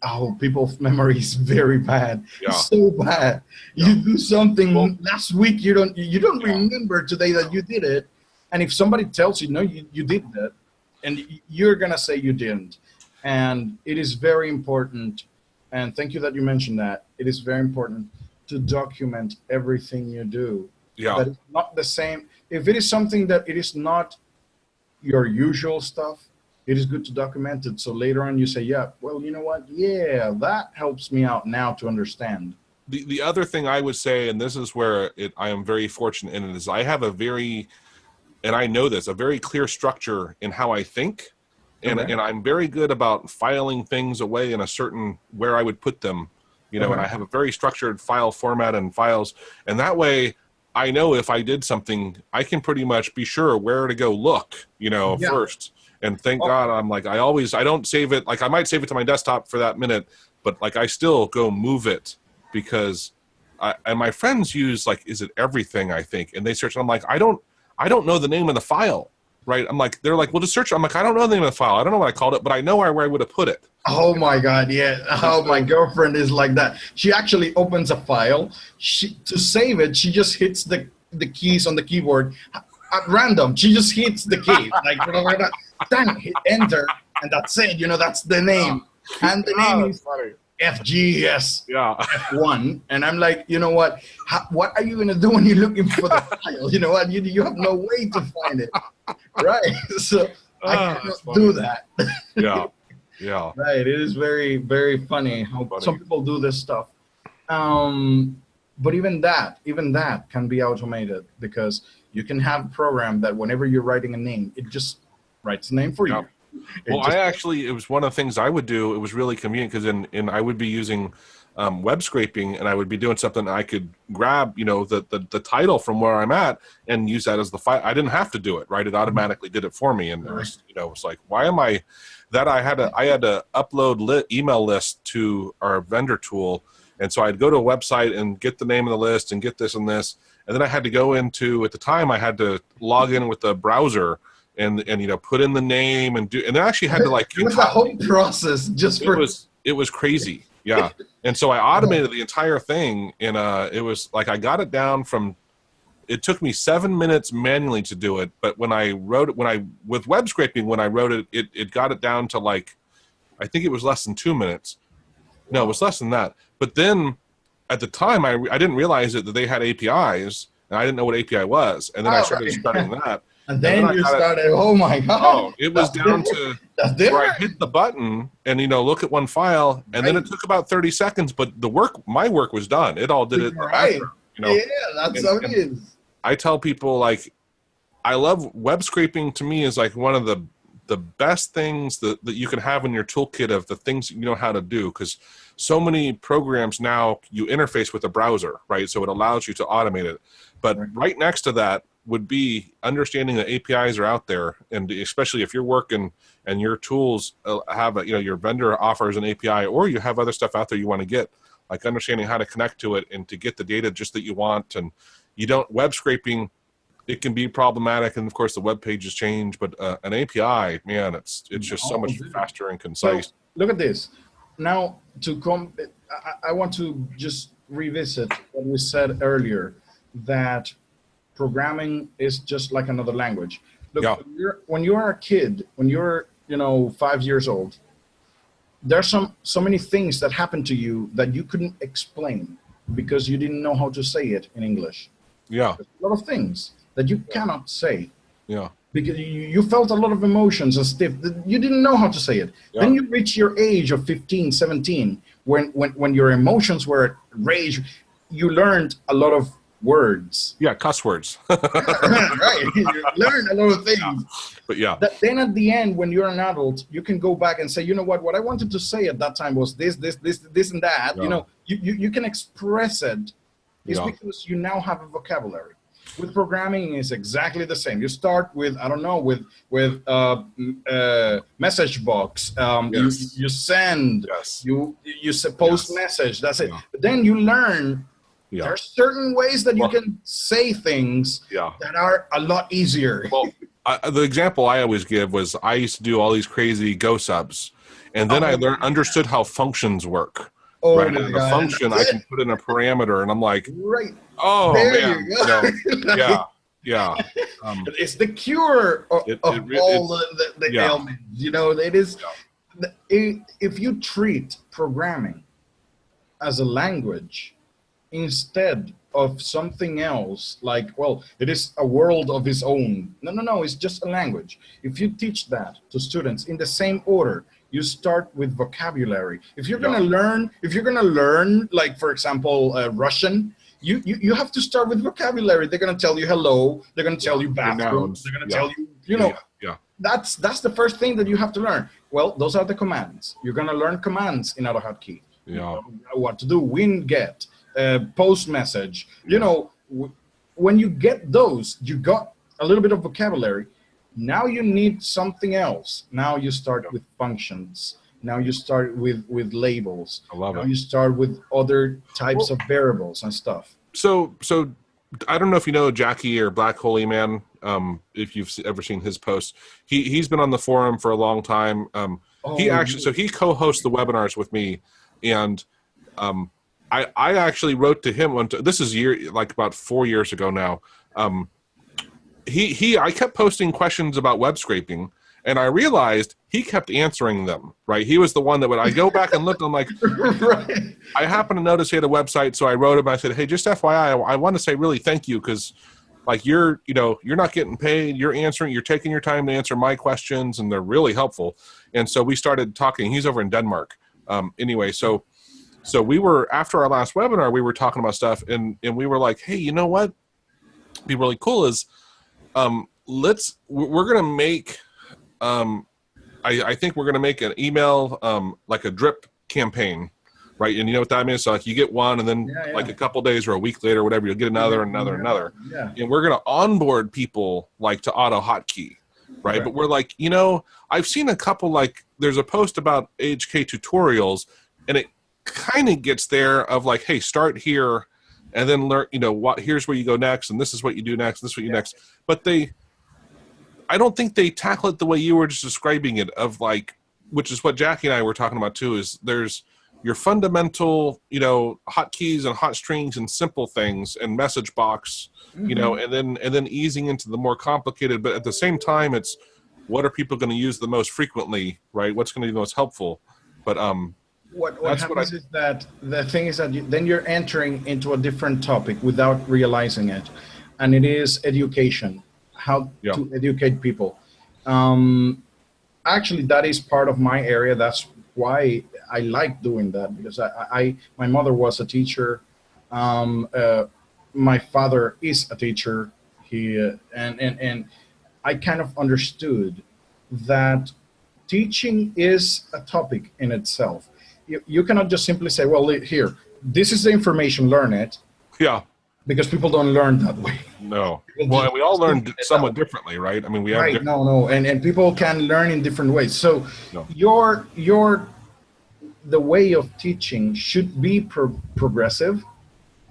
Oh, people's memory is very bad. So bad. You do something last week, you don't remember today that you did it. And if somebody tells you, no, you did that, and you're gonna say you didn't. And it is very important, and thank you that you mentioned that. It is very important to document everything you do. That it's not the same. If it is something that it is not your usual stuff, it is good to document it, so later on you say, yeah, well, you know what? Yeah, that helps me out now to understand. The other thing I would say, and this is where I am very fortunate in it, is I have a very clear structure in how I think, and I'm very good about filing things away in a certain, where I would put them, and I have a very structured file format and files, and that way I know if I did something, I can pretty much be sure where to go look, first. And thank God, I'm like, I don't save it. Like, I might save it to my desktop for that minute, but like I still go move it because and my friends use like, is it everything, I think, and they search, and I'm like, I don't know the name of the file, right? I'm like, they're like, well, just search. I'm like, I don't know the name of the file. I don't know what I called it, but I know where I would have put it. Oh my God, yeah. Oh, my girlfriend is like that. She actually opens a file. To save it, she just hits the keys on the keyboard at random. She just hits the key. Like, dang, hit enter, and that's it. You know, that's the name. And the name is FGS F1. And I'm like, you know what? What are you going to do when you're looking for the file? You know what? You have no way to find it. Right? So I cannot do that. Yeah. Yeah. Right. It is very, very funny how some people do this stuff. But even that can be automated, because you can have a program that whenever you're writing a name, it just writes a name for you. Well, it was one of the things I would do. It was really convenient because I would be using web scraping, and I would be doing something. I could grab, the title from where I'm at and use that as the file. I didn't have to do it, right? It automatically did it for me. And it was, it was like, why am I that? I had to upload email list to our vendor tool. And so I'd go to a website and get the name of the list and get this and this. And then I had to go into, at the time I had to log in with the browser and put in the name and then I actually had to like, it was a whole process just for it was crazy. Yeah. And so I automated the entire thing, and it was like, I got it down from, it took me 7 minutes manually to do it. But when I wrote it, with web scraping, when I wrote it, it got it down to like, I think it was less than 2 minutes. No, it was less than that. But then at the time, I didn't realize that they had APIs, and I didn't know what API was. And then I started studying that. And then you started, oh my God. Oh, it was down to where I hit the button and, look at one file. And then it took about 30 seconds, but my work was done. It all did it. Right. After, Yeah, that's how it is. I tell people, like, I love web scraping. To me is like one of the best things that you can have in your toolkit of the things you know how to do, because so many programs now you interface with a browser, right? So it allows you to automate it. But right next to that would be understanding that APIs are out there, and especially if you're working and your tools have your vendor offers an API, or you have other stuff out there you want to get, like understanding how to connect to it and to get the data just that you want. And you don't web scraping, it can be problematic, and of course the web pages change, but an API, man, it's just so much faster and concise. So, look at this. Now, I want to just revisit what we said earlier, that programming is just like another language. Look, when you're a kid, when you're 5 years old, there's so many things that happen to you that you couldn't explain because you didn't know how to say it in English. Yeah. There's a lot of things that you cannot say. Yeah. Because you felt a lot of emotions and stuff that you didn't know how to say it. Yeah. Then you reach your age of 15, 17, when your emotions were rage, you learned a lot of words. Yeah, cuss words. Right. You learn a lot of things. Yeah. But yeah. Then at the end, when you're an adult, you can go back and say, you know what I wanted to say at that time was this, and that. Yeah. You can express it. It's because you now have a vocabulary. With programming, it's exactly the same. You start with, I don't know, with message box. You send. Yes. You post message. That's it. But then you learn. There are certain ways that you can say things that are a lot easier. Well, the example I always give was I used to do all these crazy Go subs, and then I understood how functions work. Oh, right? And the function, I can put in a parameter, and I'm like, oh, there man. You go. Yeah. It's the cure of all the ailments. It is. If you treat programming as a language instead of something else, like, well, it is a world of its own. No, it's just a language. If you teach that to students in the same order, you start with vocabulary. If you're gonna learn, like, for example, Russian, you have to start with vocabulary. They're gonna tell you hello. They're gonna tell you bathroom. They're gonna tell you, That's the first thing that you have to learn. Well, those are the commands. You're gonna learn commands in AutoHotkey. Yeah. What to do? Win, get, post message. When you get those, you got a little bit of vocabulary. Now you need something else. Now you start with functions. Now you start with labels. I love Now it. you start with other types of variables and stuff. So I don't know if you know Jackie or Black Holy Man. If you've ever seen his posts, he's been on the forum for a long time. He Oh, actually, so he co-hosts the webinars with me, and I actually wrote to him this is like about 4 years ago now. I kept posting questions about web scraping, and I realized he kept answering them, right? He was the one that I go back and look, I'm like, right. I happened to notice he had a website, so I wrote him. I said, hey, just FYI, I want to say really thank you, because like you're not getting paid. You're taking your time to answer my questions, and they're really helpful. And so we started talking. He's over in Denmark. Anyway, so we were, after our last webinar, we were talking about stuff, and we were like, hey, you know what? Be really cool is, we're going to make, I think we're going to make an email, like a drip campaign, right? And you know what that means? So like you get one, and then like a couple days or a week later, or whatever, you'll get another, another. Yeah. And we're going to onboard people like to AutoHotkey, right? But we're like, I've seen a couple, like there's a post about HK tutorials, and it kind of gets there of like, hey, start here and then learn, here's where you go next, and this is what you do next, this is what you next. But I don't think they tackle it the way you were just describing it, of like, which is what Jackie and I were talking about too, is there's your fundamental, hotkeys and hot strings and simple things and message box, and then easing into the more complicated, but at the same time, it's what are people going to use the most frequently, right? What's going to be the most helpful? But what happens is that the thing is that then you're entering into a different topic without realizing it, and it is education, how to educate people. Actually, that is part of my area. That's why I like doing that, because my mother was a teacher. My father is a teacher. And I kind of understood that teaching is a topic in itself. You cannot just simply say, well, here, this is the information, learn it. Yeah. Because people don't learn that way. No. Well, we all learn somewhat differently, right? I mean, we have right. No. And people can learn in different ways. So the way of teaching should be progressive.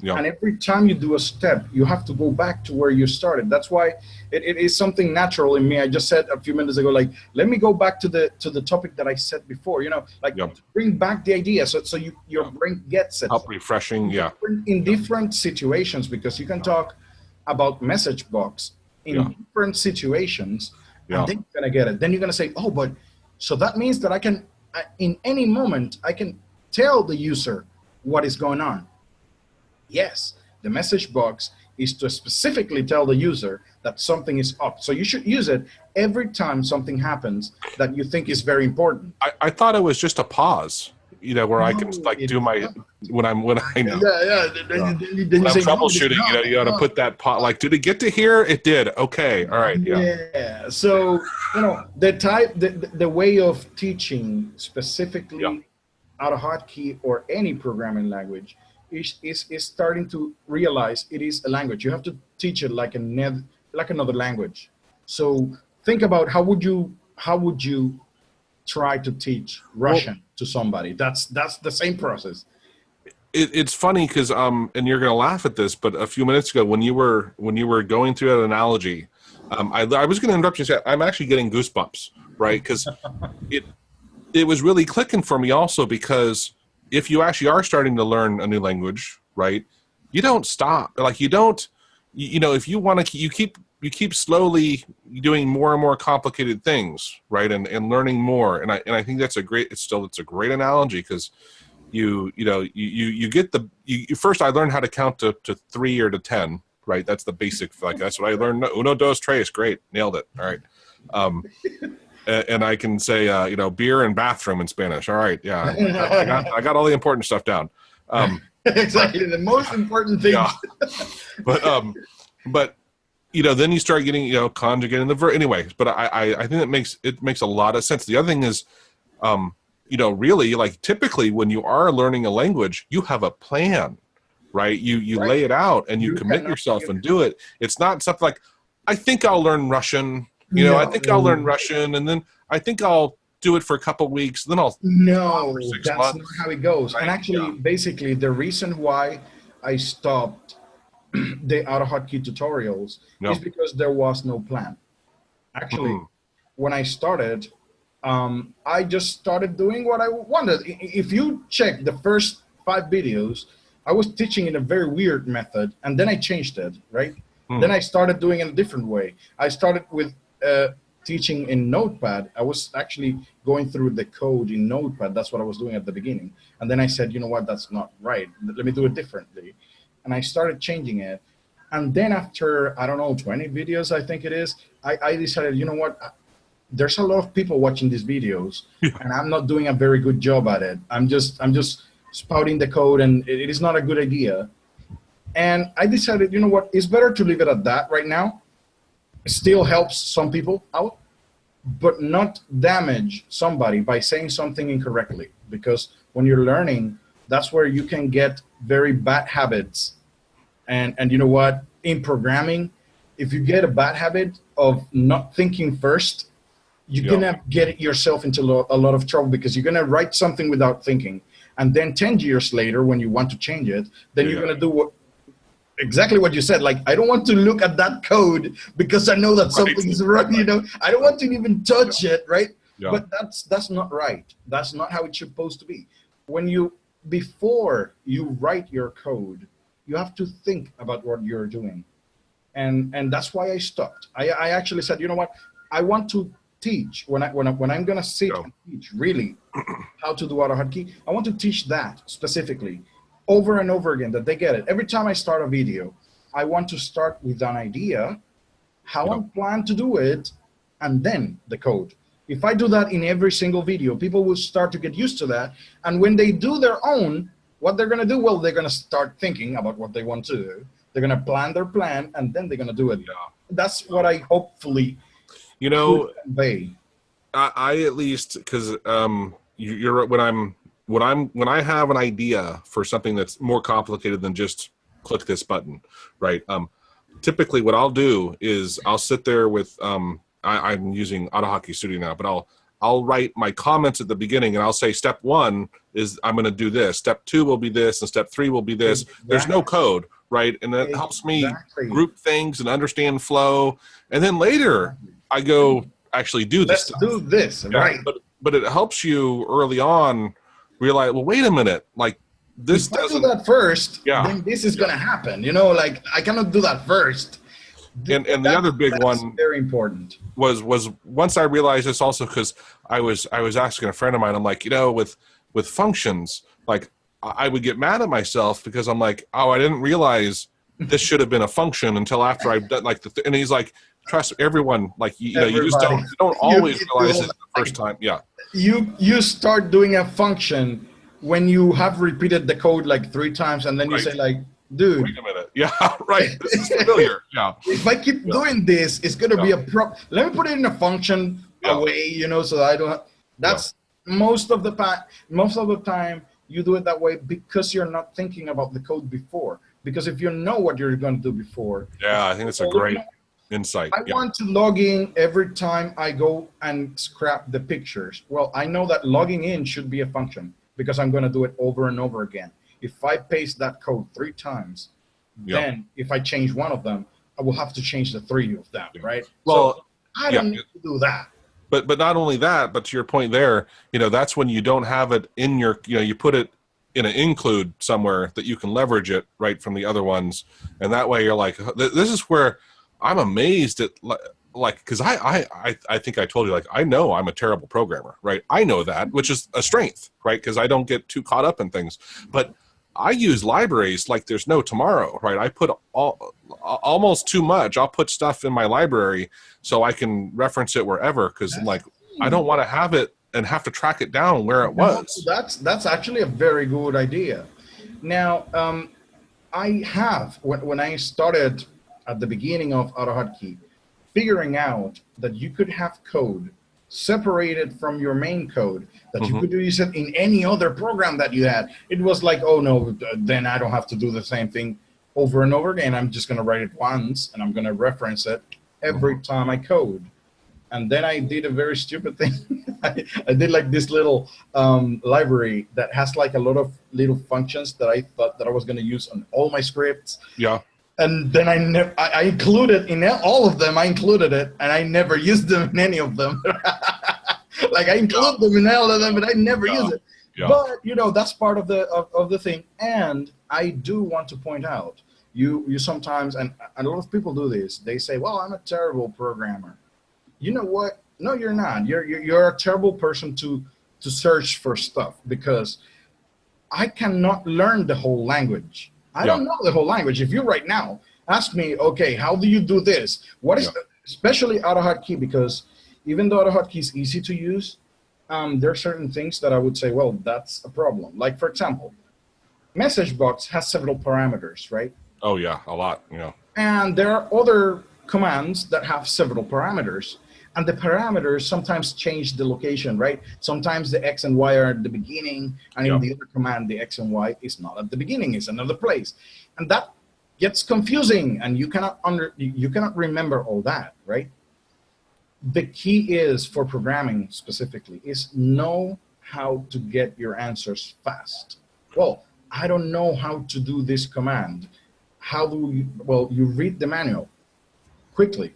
Yeah. And every time you do a step, you have to go back to where you started. That's why it is something natural in me. I just said a few minutes ago, like, let me go back to the topic that I said before, bring back the idea. So your brain gets it. Help refreshing, in different situations, because you can talk about message box in different situations, and then you're going to get it. Then you're going to say, oh, but so that means that I can, in any moment, I can tell the user what is going on. Yes, the message box is to specifically tell the user that something is up. So you should use it every time something happens that you think is very important. I thought it was just a pause, where I can like do my when I know. Then when I'm troubleshooting, you got to put that pause. Like, did it get to here? It did. Okay, all right. Yeah. So the way of teaching specifically AutoHotkey or any programming language is starting to realize it is a language. You have to teach it like another language. So think about how would you try to teach Russian to somebody? That's the same process. It's funny because and you're gonna laugh at this, but a few minutes ago when you were going through that analogy, I was gonna interrupt you and say I'm actually getting goosebumps, right? Because it was really clicking for me also, because if you actually are starting to learn a new language, right, you don't stop. Like you don't, if you want to, you keep slowly doing more and more complicated things, right, and learning more. And I think that's it's a great analogy, because you get first I learned how to count to 3 or to 10, right? That's the basic, like that's what I learned. Uno, dos, tres, great, nailed it. All right. And I can say, beer and bathroom in Spanish. All right, yeah, I got all the important stuff down. Exactly, the most important things. Yeah. But then you start getting conjugating the verb. Anyways, but I think it makes a lot of sense. The other thing is, really, like typically when you are learning a language, you have a plan, right? You lay it out and you commit yourself and do it. It's not something like, I think I'll learn Russian. I think I'll learn Russian, and then I think I'll do it for a couple weeks, then I'll No, for 6 that's months. not how it goes. Right? And actually, basically, the reason why I stopped the AutoHotkey tutorials is because there was no plan. Actually, when I started, I just started doing what I wanted. If you check the first 5 videos, I was teaching in a very weird method, and then I changed it, right? Then I started doing it a different way. I started with teaching in Notepad. I was actually going through the code in Notepad. That's what I was doing at the beginning. And then I said, you know what, that's not right. Let me do it differently. And I started changing it. And then after, I don't know, 20 videos, I think it is, I decided, you know what, there's a lot of people watching these videos, and I'm not doing a very good job at it. I'm just spouting the code, and it is not a good idea. And I decided, you know what, it's better to leave it at that right now. It still helps some people out, but not damage somebody by saying something incorrectly. Because when you're learning, that's where you can get very bad habits. And you know what, in programming, if you get a bad habit of not thinking first, you're gonna get yourself into a lot of trouble, because you're gonna write something without thinking. And then 10 years later, when you want to change it, then you're gonna do exactly what you said. Like, I don't want to look at that code because I know that something is wrong, you know. I don't want to even touch it, right? But that's not right. That's not how it's supposed to be. Before you write your code, you have to think about what you're doing. And that's why I stopped. I actually said, you know what, I want to teach, when I'm gonna sit and teach really how to do AutoHotkey, I want to teach that specifically over and over again, that they get it. Every time I start a video, I want to start with an idea, how I plan to do it, and then the code. If I do that in every single video, people will start to get used to that. And when they do their own, what they're gonna do, well, they're gonna start thinking about what they want to do. They're gonna plan their plan, and then they're gonna do it. That's what I hopefully, you know, convey. I at least, because you're when I have an idea for something that's more complicated than just click this button, right? Typically, what I'll do is I'll sit there with I'm using AutoHotkey Studio now, but I'll write my comments at the beginning, and I'll say step 1 is I'm going to do this. Step 2 will be this, and step 3 will be this. Exactly. There's no code, right? And that helps me group things and understand flow. And then later, I go actually do this. Let's do this, right? But it helps you early on realize, well, wait a minute, like this doesn't. If I do that first, then this is going to happen. You know, like I cannot do that first. And the other big one, very important, was once I realized this also, because I was asking a friend of mine, I'm like, you know, with functions, like I would get mad at myself because I'm like, oh, I didn't realize this should have been a function until after I've done like and he's like, trust everyone, like you know, you just don't always realize it the first time. You start doing a function when you have repeated the code like 3 times, and then you say like, dude, wait a minute. Yeah, right. This is familiar. If I keep doing this, it's going to be a problem. Let me put it in a function away, you know, so that I don't have, that's most of the time you do it that way because you're not thinking about the code before. Because if you know what you're going to do before. Yeah, I think it's a great insight. I want to log in every time I go and scrap the pictures. Well, I know that logging in should be a function because I'm going to do it over and over again. If I paste that code 3 times, then if I change one of them, I will have to change the 3 of them, right? Well, so I don't need to do that. But not only that, but to your point there, you know, that's when you don't have it in your, you know, you put it in an include somewhere that you can leverage it right from the other ones, and that way you're like, this is where I'm amazed at, like, because I think I told you, like, I know I'm a terrible programmer, right? I know that, which is a strength, right? Because I don't get too caught up in things, but I use libraries like there's no tomorrow, right? I put almost too much. I'll put stuff in my library so I can reference it wherever, because like I don't want to have it and have to track it down where it was. That's actually a very good idea. Now, I have, when I started at the beginning of AutoHotkey, figuring out that you could have code separated from your main code, that you could use it in any other program that you had. It was like, oh no, then I don't have to do the same thing over and over again. I'm just going to write it once, and I'm going to reference it every time I code. And then I did a very stupid thing. I did like this little library that has like a lot of little functions that I thought that I was going to use on all my scripts. Yeah. And then I included in all of them, I included it, and I never used them in any of them. Like I include them in all of them, but I never use it. Yeah. But you know, that's part of the thing. And I do want to point out, you sometimes, and a lot of people do this. They say, "Well, I'm a terrible programmer." You know what? No, you're not. You're a terrible person to search for stuff, because I cannot learn the whole language. I don't know the whole language. If you right now ask me, okay, how do you do this? What is especially AutoHotkey, because even though AutoHotkey is easy to use, there are certain things that I would say, well, that's a problem. Like, for example, message box has several parameters, right? Oh yeah, a lot. And there are other commands that have several parameters. And the parameters sometimes change the location, right? Sometimes the X and Y are at the beginning, and in the other command, the X and Y is not at the beginning, it's another place. And that gets confusing, and you cannot remember all that, right? The key is, for programming specifically, is know how to get your answers fast. Well, I don't know how to do this command. How do you, well, you read the manual quickly.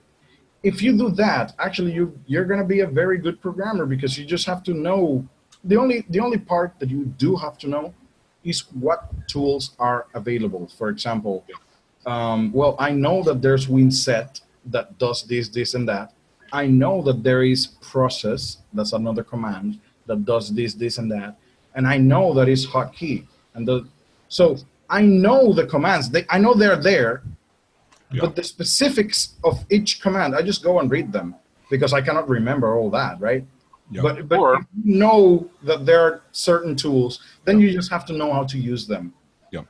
If you do that, actually you're going to be a very good programmer, because you just have to know, the only part that you do have to know is what tools are available. For example, well, I know that there's WinSet that does this, and that. I know that there is process, that's another command, that does this, and that. And I know that is hotkey. So I know the commands. I know they're there. Yeah. But the specifics of each command, I just go and read them, because I cannot remember all that, right? Yeah. But if you know that there are certain tools, then you just have to know how to use them. Yeah.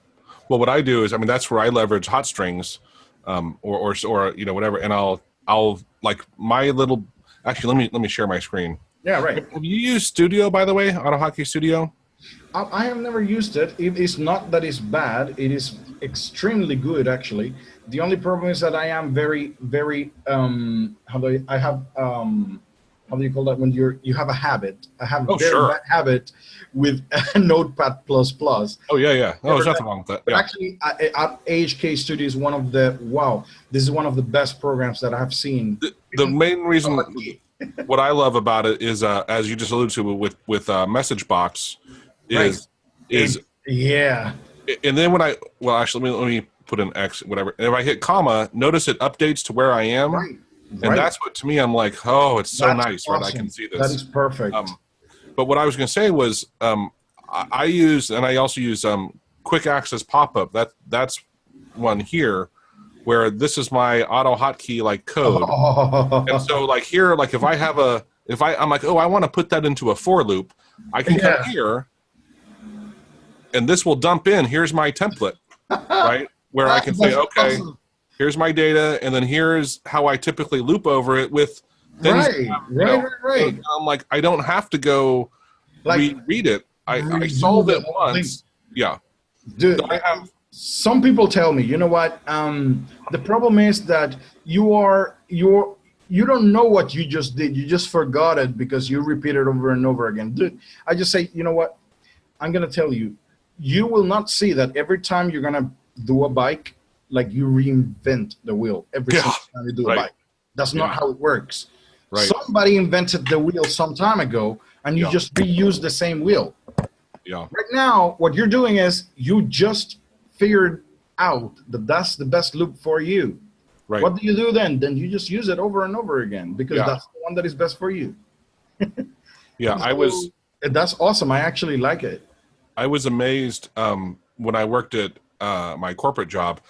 Well, what I do is, I mean, that's where I leverage hot strings, or you know, whatever, and I'll like my little. Actually, let me share my screen. Yeah, right. Have you used Studio, by the way, AutoHotkey Studio? I have never used it. It is not that it's bad. It is extremely good, actually. The only problem is that I am very, very, how do you call that when you have a habit? I have a very bad habit with Notepad++. Oh, yeah. Oh, there's nothing wrong with that. But actually, at AHK Studio is one of the, this is one of the best programs that I've seen. The main reason, what I love about it is, as you just alluded to with Message Box, is yeah. And then when actually let me put an X, whatever. And if I hit comma, notice it updates to where I am. Right. And that's what, to me, I'm like, oh, it's so nice, awesome. Right? I can see this. That is perfect. But what I was going to say was, I use, and I also use quick access pop-up. That's one here, where this is my AutoHotkey like code. And so like here, like if I'm like, oh, I want to put that into a for loop, I can come here, and this will dump in. Here's my template, right? Where I can say, okay, awesome. Here's my data, and then here's how I typically loop over it with things. Right. I'm like, I don't have to go read it. I solve it once. Yeah. Dude, some people tell me, you know what? The problem is that you don't know what you just did. You just forgot it because you repeat it over and over again. Dude, I just say, you know what? I'm going to tell you. You will not see that every time you're going to do a bike, like you reinvent the wheel every single time you do a bike. That's not how it works. Right. Somebody invented the wheel some time ago, and you just reuse the same wheel. Yeah. Right now, what you're doing is you just figured out that that's the best loop for you. Right. What do you do then? Then you just use it over and over again, because that's the one that is best for you. That's awesome. I actually like it. I was amazed when I worked at my corporate job,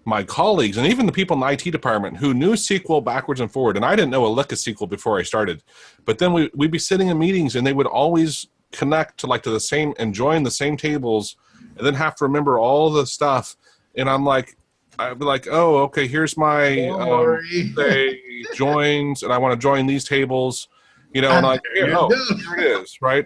my colleagues and even the people in the IT department who knew SQL backwards and forward, and I didn't know a lick of SQL before I started, but then we'd be sitting in meetings and they would always connect to the same and join the same tables, and then have to remember all the stuff. And I'd be like, oh, okay, here's my say joins, and I want to join these tables, and here it is, right?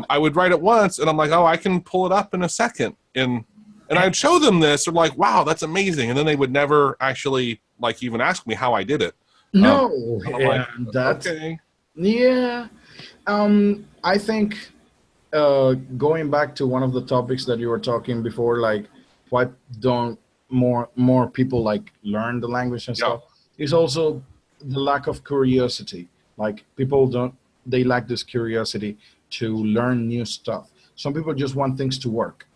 I would write it once, and I'm like, oh, I can pull it up in a second. And I'd show them this. They're like, wow, that's amazing. And then they would never actually, even ask me how I did it. No, I'm yeah, like, that's okay, yeah. I think going back to one of the topics that you were talking before, like why don't more people like learn the language and yeah, stuff, is also the lack of curiosity. Like people don't, they lack this curiosity to learn new stuff. Some people just want things to work,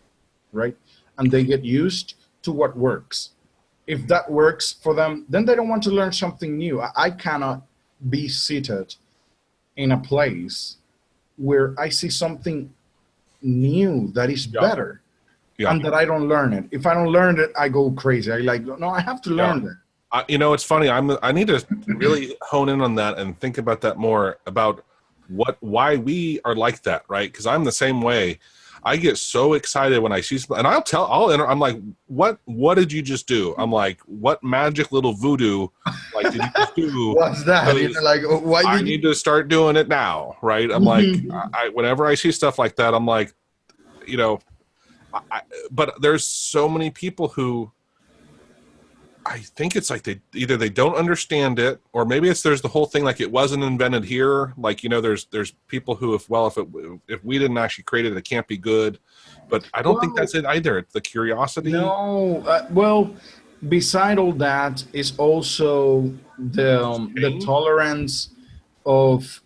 right? And they get used to what works. If that works for them, then they don't want to learn something new. I cannot be seated in a place where I see something new that is yeah, better yeah, and that I don't learn it. If I don't learn it, I go crazy. I like, no, I have to yeah. learn that. You know, it's funny. I need to really hone in on that and think about that more about why we are like that, right? Because I'm the same way. I get so excited when I see something, and I'm like, what did you just do? I'm like, what magic little voodoo, like, did you just do? What's that? You know, Because like, why I did need to start doing it now, right? I'm like, you? whenever I see stuff like that, I'm like, you know, but there's so many people who I think it's like they don't understand it, or maybe there's the whole thing like it wasn't invented here. Like, you know, there's people who if we didn't actually create it, it can't be good. But I don't think Well, that's it either. It's the curiosity. no. Well, beside all that is also the Change. tolerance of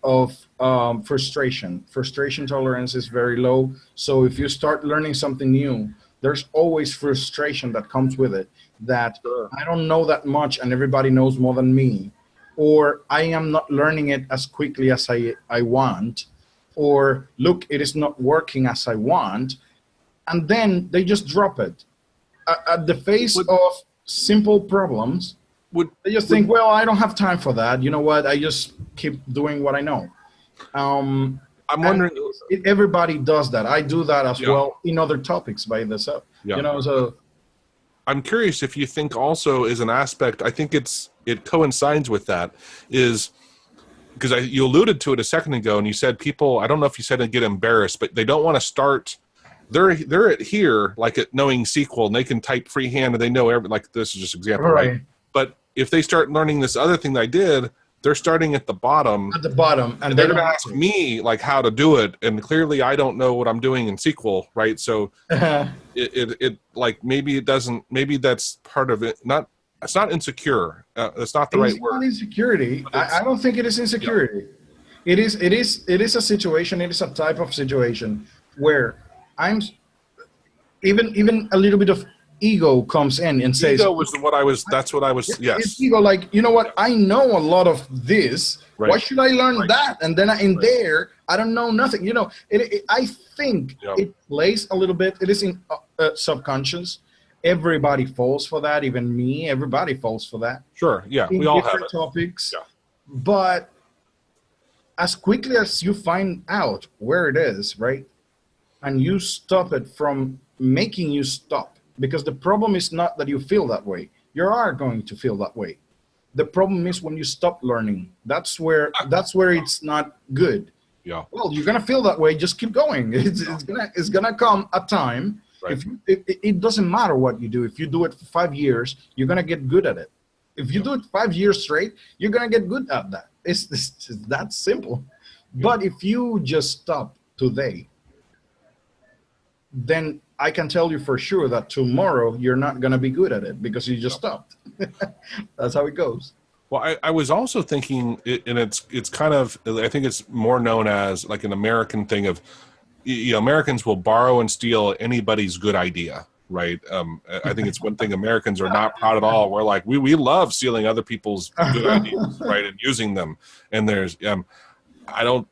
frustration. Frustration tolerance is very low. So if you start learning something new, there's always frustration that comes with it. That Sure. I don't know that much, and everybody knows more than me, or I am not learning it as quickly as I want, or look, it is not working as I want, and then they just drop it at the face Would of simple problems. would They just would think, well, I don't have time for that. You know what? I just keep doing what I know. I'm And wondering? everybody does that. I do that as Yeah, well in other topics by this up. yeah. You know, so I'm curious if you think also is an aspect. I think it coincides with that is because you alluded to it a second ago, and you said people. I don't know if you said they get embarrassed, but they don't want to start. They're at here like at knowing SQL, and they can type freehand, and they know like this is just an example, right? right But if they start learning this other thing that I did, they're starting at the bottom, at the bottom, and and they they're going don't to ask me like how to do it, and clearly I don't know what I'm doing in SQL, right? So have it like maybe it doesn't. Maybe that's part of it. Not it's not insecure. That's not the it's right not word. insecurity. I don't think it is Yeah, insecurity. It is a situation. It is a type of situation where I'm even a little bit of ego comes in and says, ego was what I was. That's what I was. it's Yes, ego, like, you know what, I know a lot of this, why right, should I learn right, that? And then in right. there I don't know nothing, you know. I think Yeah, it plays a little bit, it is in subconscious. Everybody falls for that, even me, everybody falls for that sure. Yeah, we in all have different it. topics. Yeah, But as quickly as you find out where it is, right, and you stop it from making you stop, because the problem is not that you feel that way, you are going to feel that way. The problem is when you stop learning, that's where it's not good. yeah, Well, you're gonna feel that way, just keep going. It's gonna come a time. right. It doesn't matter what you do. If you do it for 5 years, you're gonna get good at it. If you do it 5 years straight, you're gonna get good at that. It's that simple. Yeah. But if you just stop today, then I can tell you for sure that tomorrow you're not going to be good at it because you just stopped. That's how it goes. Well, I was also thinking, and it's kind of, I think it's more known as like an American thing of, you know, Americans will borrow and steal anybody's good idea, right? I think it's one thing Americans are not proud at all. We're like, we love stealing other people's good ideas, right, and using them. And there's, I don't,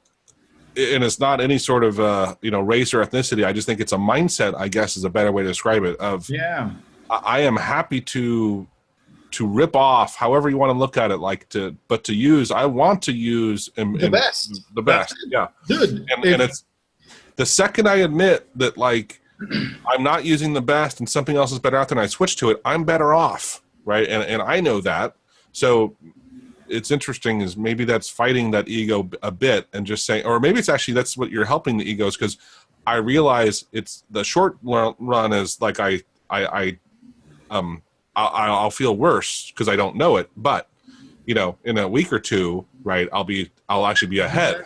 and it's not any sort of you know, race or ethnicity. I just think it's a mindset, I guess is a better way to describe it, of Yeah. I am happy to rip off, however you want to look at it, like but to use, I want to use The best. the best. Yeah. Dude. And it's the second I admit that, like, I'm not using the best and something else is better out there and I switch to it, I'm better off. Right. And I know that. So it's interesting is maybe that's fighting that ego a bit and just saying, or maybe it's actually, that's what you're helping the egos. Cause I realize it's the short run is like, I'll feel worse because I don't know it. But you know, in a week or two, right, I'll actually be ahead.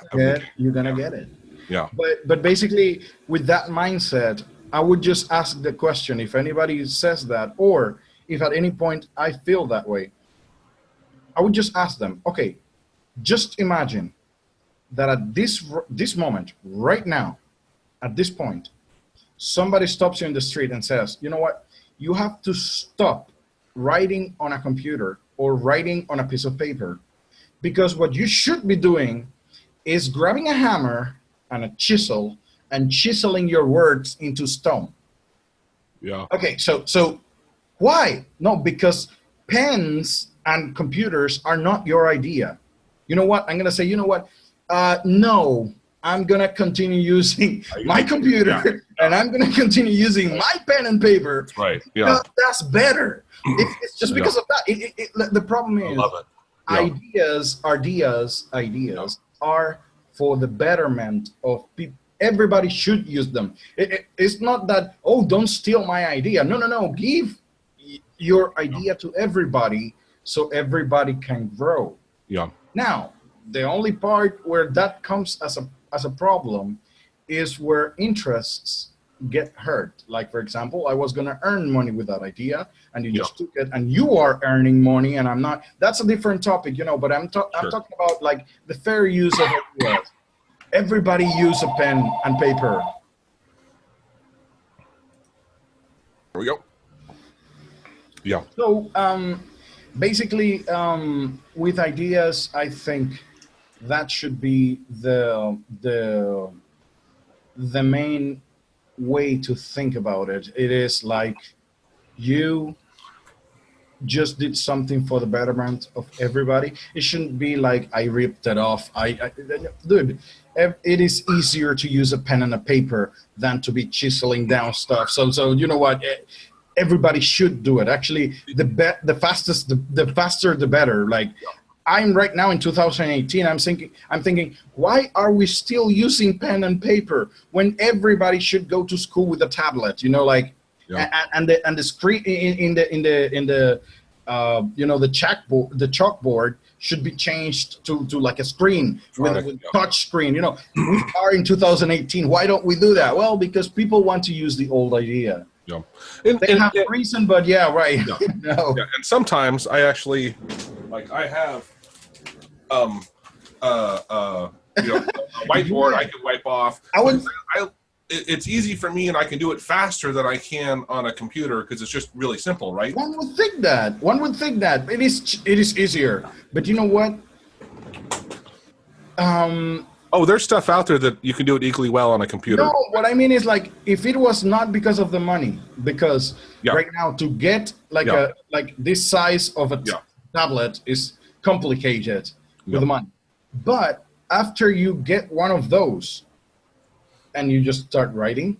You're gonna get it. Yeah. But basically, with that mindset, I would just ask the question, if anybody says that, or if at any point I feel that way, I would just ask them, okay, just imagine that at this moment, right now, at this point, somebody stops you in the street and says, you know what, you have to stop writing on a computer or writing on a piece of paper, because what you should be doing is grabbing a hammer and a chisel and chiseling your words into stone. Yeah. Okay, so why? No, because pens and computers are not your idea. You know what? I'm going to say, you know what? No, I'm going to continue using my computer, and I'm going to continue using my pen and paper. Right. Yeah. That's better. It's just because of that. The problem is, I love it. Ideas are for the betterment of people. Everybody should use them. It's not that, oh, don't steal my idea. No. Give your idea to everybody so everybody can grow. Yeah. Now, the only part where that comes as a problem is where interests get hurt. Like, for example, I was going to earn money with that idea, and you just took it, and you are earning money, and I'm not. That's a different topic, you know, but I'm talking about, like, the fair use of ideas. Everybody use a pen and paper. There we go. Yeah. So basically, with ideas, I think that should be the main way to think about it. It is like you just did something for the betterment of everybody. It shouldn't be like I ripped it off. Dude, it is easier to use a pen and a paper than to be chiseling down stuff. So you know what? Everybody should do it. Actually, the faster the better. Like, I'm right now in 2018. I'm thinking, why are we still using pen and paper when everybody should go to school with a tablet? You know, like. Yeah. And the screen in the you know, the chalkboard should be changed to like a screen with touch screen. You know, we are in 2018. Why don't we do that? Well, because people want to use the old idea. Yeah, they have a reason, but yeah, right. Yeah. No. Yeah. And sometimes I actually, like, I have you know, a whiteboard I can wipe off. It's easy for me, and I can do it faster than I can on a computer because it's just really simple, right? One would think that it is easier, but you know what? Oh, there's stuff out there that you can do it equally well on a computer. No, what I mean is, like, if it was not because of the money, because right now to get like this size of a tablet is complicated with the money. But after you get one of those, and you just start writing,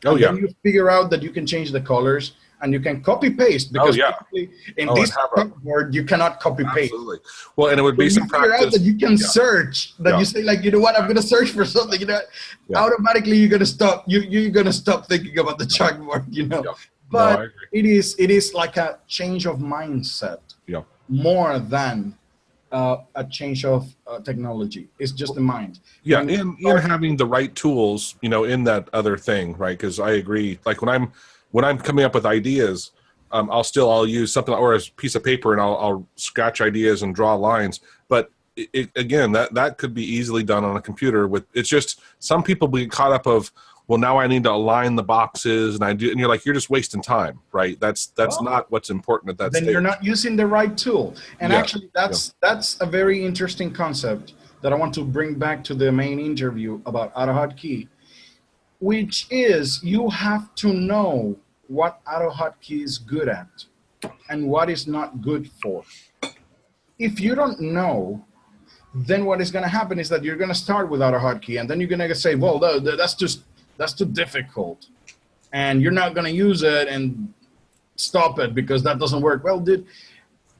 then you figure out that you can change the colors and you can copy paste, because in this board you cannot copy paste. Absolutely. Well, and it would be some practice. You figure out that you can search. That you say, like, you know what, I'm going to search for something. You know, automatically you're going to stop. You're going to stop thinking about the chalkboard. You know, but it is like a change of mindset. Yeah. More than a change of technology. It's just the mind. Yeah, and having the right tools, you know, in that other thing, right? Because I agree. Like, when I'm coming up with ideas, I'll use something or a piece of paper, and I'll scratch ideas and draw lines. But again, that could be easily done on a computer. It's just some people get caught up of, well, now I need to align the boxes, and you're like, you're just wasting time, right? That's not what's important at that stage. Then you're not using the right tool. And actually, that's a very interesting concept that I want to bring back to the main interview about AutoHotkey, which is you have to know what AutoHotkey is good at and what is not good for. If you don't know, then what is going to happen is that you're going to start with AutoHotkey, and then you're going to say, well, that's too difficult, and you're not going to use it, and stop it because that doesn't work. Well, dude,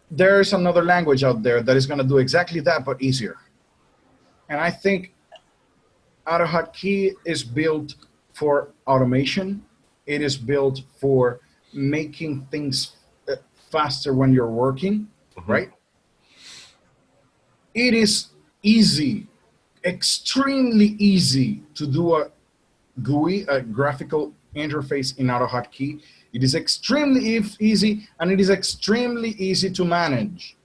there's another language out there that is going to do exactly that, but easier. And I think AutoHotkey is built for automation. It is built for making things faster when you're working, right? It is easy, extremely easy to do a GUI, a graphical interface in AutoHotkey. It is extremely easy, and it is extremely easy to manage.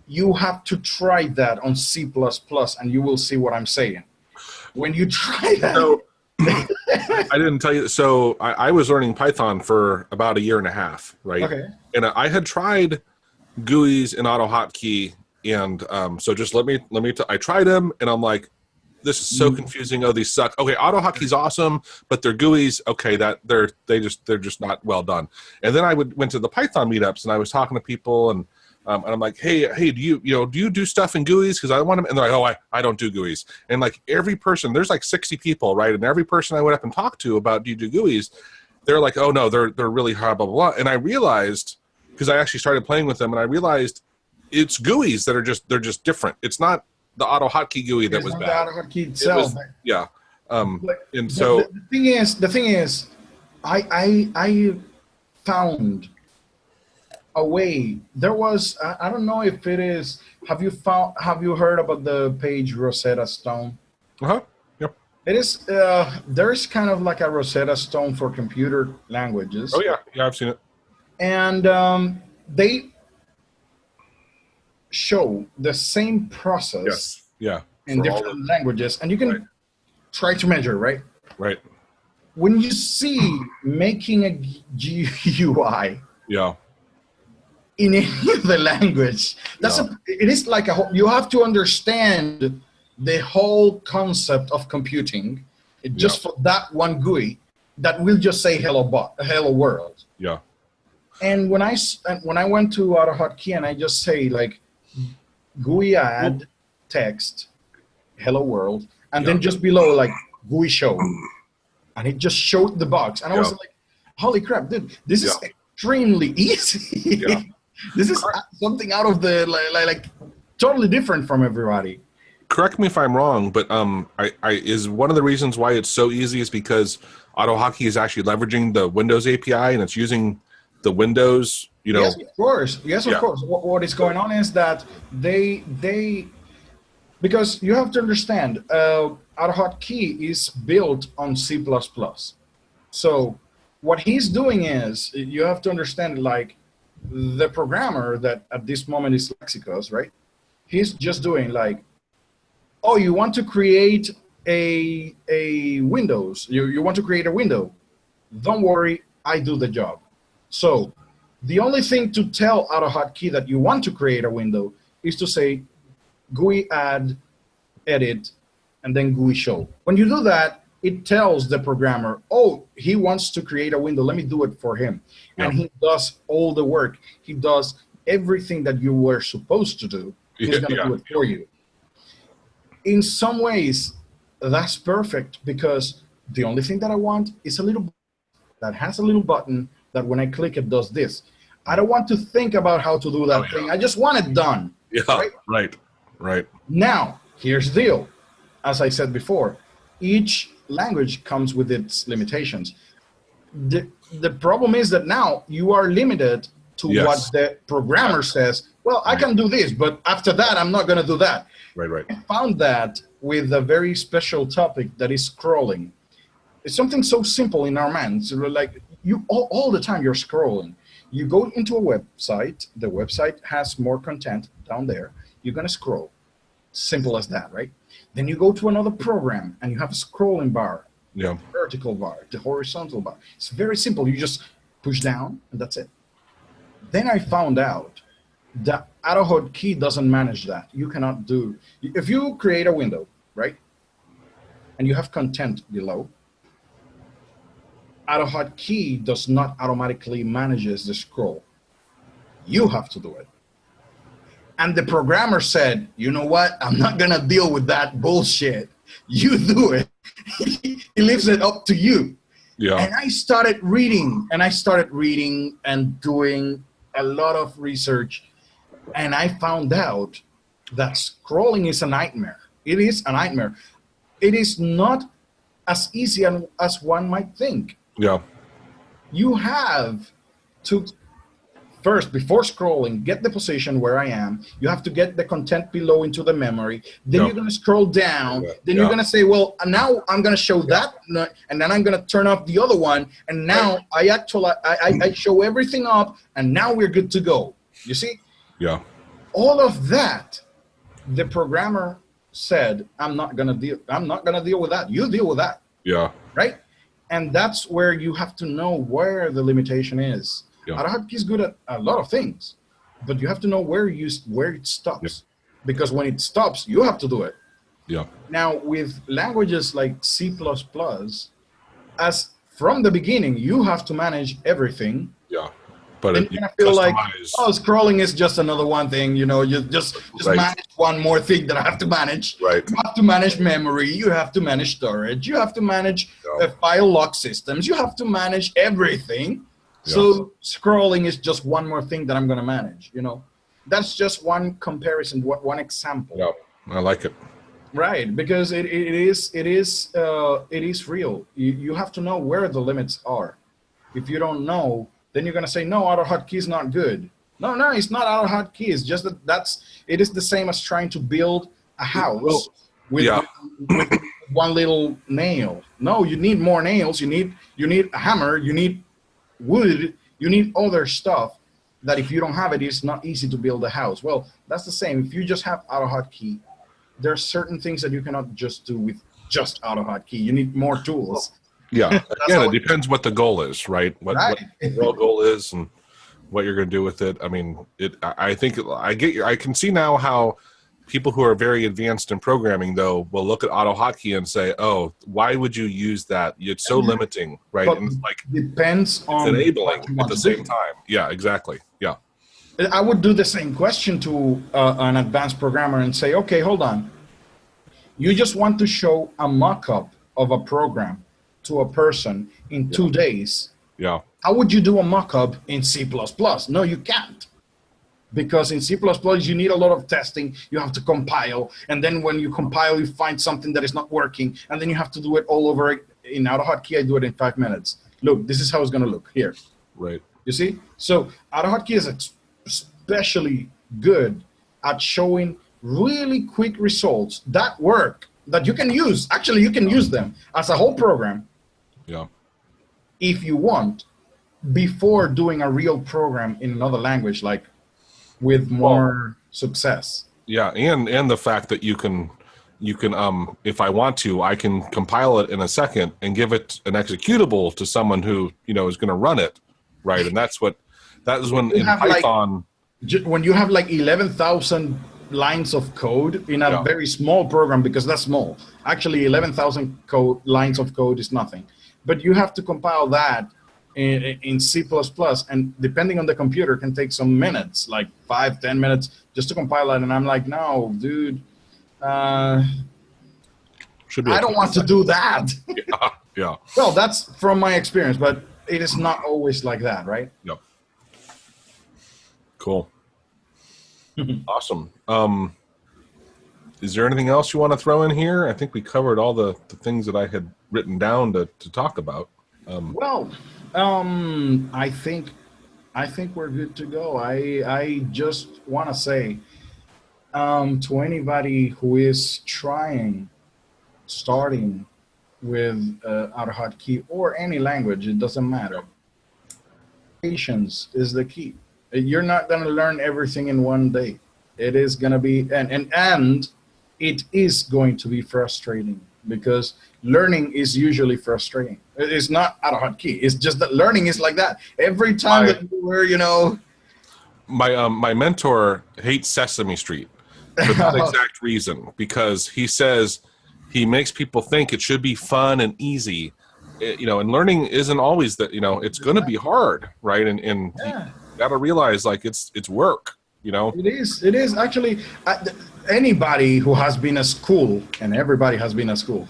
You have to try that on C++, and you will see what I'm saying. When you try that. So, I didn't tell you. So I was learning Python for about 1.5 years, right? Okay. And I had tried GUIs in AutoHotkey, and so just let me. I tried them, and I'm like, this is so confusing. Oh, these suck. Okay, AutoHotkey's awesome, but their GUIs, okay, they're just not well done. And then I went to the Python meetups, and I was talking to people, and I'm like, hey, do you do stuff in GUIs? Because I want them. And they're like, oh, I don't do GUIs. And like every person, there's like 60 people, right? And every person I went up and talked to about do you do GUIs, they're like, oh no, they're really hard, blah blah blah. And I realized, because I actually started playing with them, and I realized it's GUIs that they're just different. It's not the AutoHotkey GUI that was bad. The AutoHotkey itself. Yeah. And so the thing is, I found a way. There was, I don't know if it is, have you heard about the page Rosetta Stone? Yep. It is, there is kind of like a Rosetta Stone for computer languages. Oh yeah, I've seen it. And they show the same process. Yes. Yeah. In different languages, and you can try to measure, right? Right. When you see making a GUI, yeah, in any other language, it is like you have to understand the whole concept of computing just for that one GUI that will just say hello world. Yeah. And when I went to AutoHotkey and I just say like GUI add text hello world, and then just below like GUI show, and it just showed the box, and I was like, holy crap, dude, this is extremely easy. This is something out of the like totally different from everybody. Correct me if I'm wrong, but I is one of the reasons why it's so easy is because AutoHotkey is actually leveraging the Windows API, and it's using the Windows, Yes, of course. Yes, of course. What is going on is that they because you have to understand, AutoHotkey is built on C++. So what he's doing is, you have to understand, like, the programmer that at this moment is Lexicos, right? He's just doing like, oh, you want to create a Windows. You want to create a window. Don't worry, I do the job. So the only thing to tell AutoHotkey that you want to create a window is to say GUI add, edit, and then GUI show. When you do that, it tells the programmer, oh, he wants to create a window. Let me do it for him. And he does all the work. He does everything that you were supposed to do. He's going to do it for you. In some ways, that's perfect, because the only thing that I want is a little that has a little button that when I click it does this. I don't want to think about how to do that thing. I just want it done. Yeah, right. Now, here's the deal. As I said before, each language comes with its limitations. The problem is that now you are limited to what the programmer says. Well, I can do this, but after that, I'm not going to do that. Right. I found that with a very special topic that is scrolling. It's something so simple in our minds. Like you all the time you're scrolling. You go into a website. The website has more content down there. You're going to scroll. Simple as that, right? Then you go to another program and you have a scrolling bar, vertical bar, the horizontal bar. It's very simple. You just push down and that's it. Then I found out that AutoHotkey doesn't manage that. You cannot do, if you create a window, right? And you have content below, AutoHotkey does not automatically manages the scroll. You have to do it. And the programmer said, you know what? I'm not going to deal with that bullshit. You do it. He leaves it up to you. Yeah. And I started reading and doing a lot of research. And I found out that scrolling is a nightmare. It is a nightmare. It is not as easy as one might think. Yeah. You have to first, before scrolling, get the position where I am. You have to get the content below into the memory. Then you're going to scroll down. Then you're going to say, well, now I'm going to show that. And then I'm going to turn off the other one. And now I show everything up. And now we're good to go. You see? Yeah. All of that, the programmer said, I'm not going to deal with that. You deal with that. Yeah. Right? And that's where you have to know where the limitation is. Yeah. AutoHotkey is good at a lot of things, but you have to know where it stops. Yeah. Because when it stops, you have to do it. Yeah. Now, with languages like C++, as from the beginning, you have to manage everything. Yeah. But you're gonna feel like, oh, scrolling is just another one thing. You know, you just manage one more thing that I have to manage. Right. You have to manage memory. You have to manage storage. You have to manage file lock systems. You have to manage everything. Yeah. So scrolling is just one more thing that I'm going to manage. You know, that's just one comparison, one example. Yeah, I like it. Right, because it is real. You have to know where the limits are. If you don't know, then you're going to say, no, AutoHotkey is not good. No, it's not AutoHotkey. It's just it is the same as trying to build a house with one little nail. No, you need more nails. You need a hammer. You need wood. You need other stuff that if you don't have it, it's not easy to build a house. Well, that's the same. If you just have AutoHotkey, there are certain things that you cannot just do with just AutoHotkey. You need more tools. Yeah, again, it depends what the goal is, right? What the real goal is and what you're going to do with it. I mean, I think I can see now how people who are very advanced in programming, though, will look at AutoHotkey and say, "Oh, why would you use that? It's so limiting, right?" But and it's like depends on enabling at the same time. Yeah, exactly. Yeah, I would do the same question to an advanced programmer and say, "Okay, hold on. You just want to show a mock-up of a program to a person in 2 days. Yeah. How would you do a mock-up in C++? No, you can't. Because in C++, you need a lot of testing. You have to compile. And then when you compile, you find something that is not working. And then you have to do it all over. In AutoHotkey, I do it in 5 minutes. Look, this is how it's going to look here. Right. You see? So AutoHotkey is especially good at showing really quick results that work, that you can use. Actually, you can use them as a whole program. Yeah. If you want, before doing a real program in another language, like with more success. Yeah, and the fact that you can if I want to, I can compile it in a second and give it an executable to someone who is going to run it, right? And that is when in Python, when you have like 11,000 lines of code in a very small program, because that's small. Actually, 11,000 lines of code is nothing. But you have to compile that in C++, and depending on the computer, can take some minutes, like 5-10 minutes, just to compile that. And I'm like, no, dude, I don't want to do that. Yeah. Well, that's from my experience, but it is not always like that, right? Yep. Cool. Awesome. Is there anything else you want to throw in here? I think we covered all the things that I had written down to talk about. I think we're good to go. I just want to say to anybody who is starting with AutoHotkey or any language, it doesn't matter. Patience is the key. You're not going to learn everything in one day. It is going to be, and it is going to be frustrating, because learning is usually frustrating. It's not AutoHotkey. It's just that learning is like that. Every time that you were, My mentor hates Sesame Street for that exact reason, because he says he makes people think it should be fun and easy, and learning isn't always that, it's going to be hard, right? And you got to realize, like, it's work. It is actually anybody who has been at school, and everybody has been at school,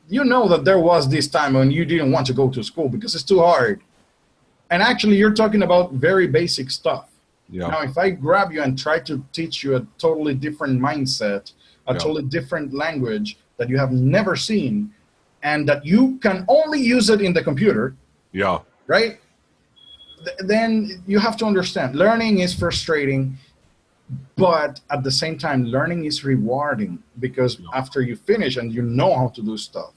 that there was this time when you didn't want to go to school because it's too hard. And actually, you're talking about very basic stuff. Yeah. Now, if I grab you and try to teach you a totally different mindset, a totally different language that you have never seen, and that you can only use it in the computer. Yeah. Right? then you have to understand, learning is frustrating, but at the same time, learning is rewarding, because after you finish and you know how to do stuff,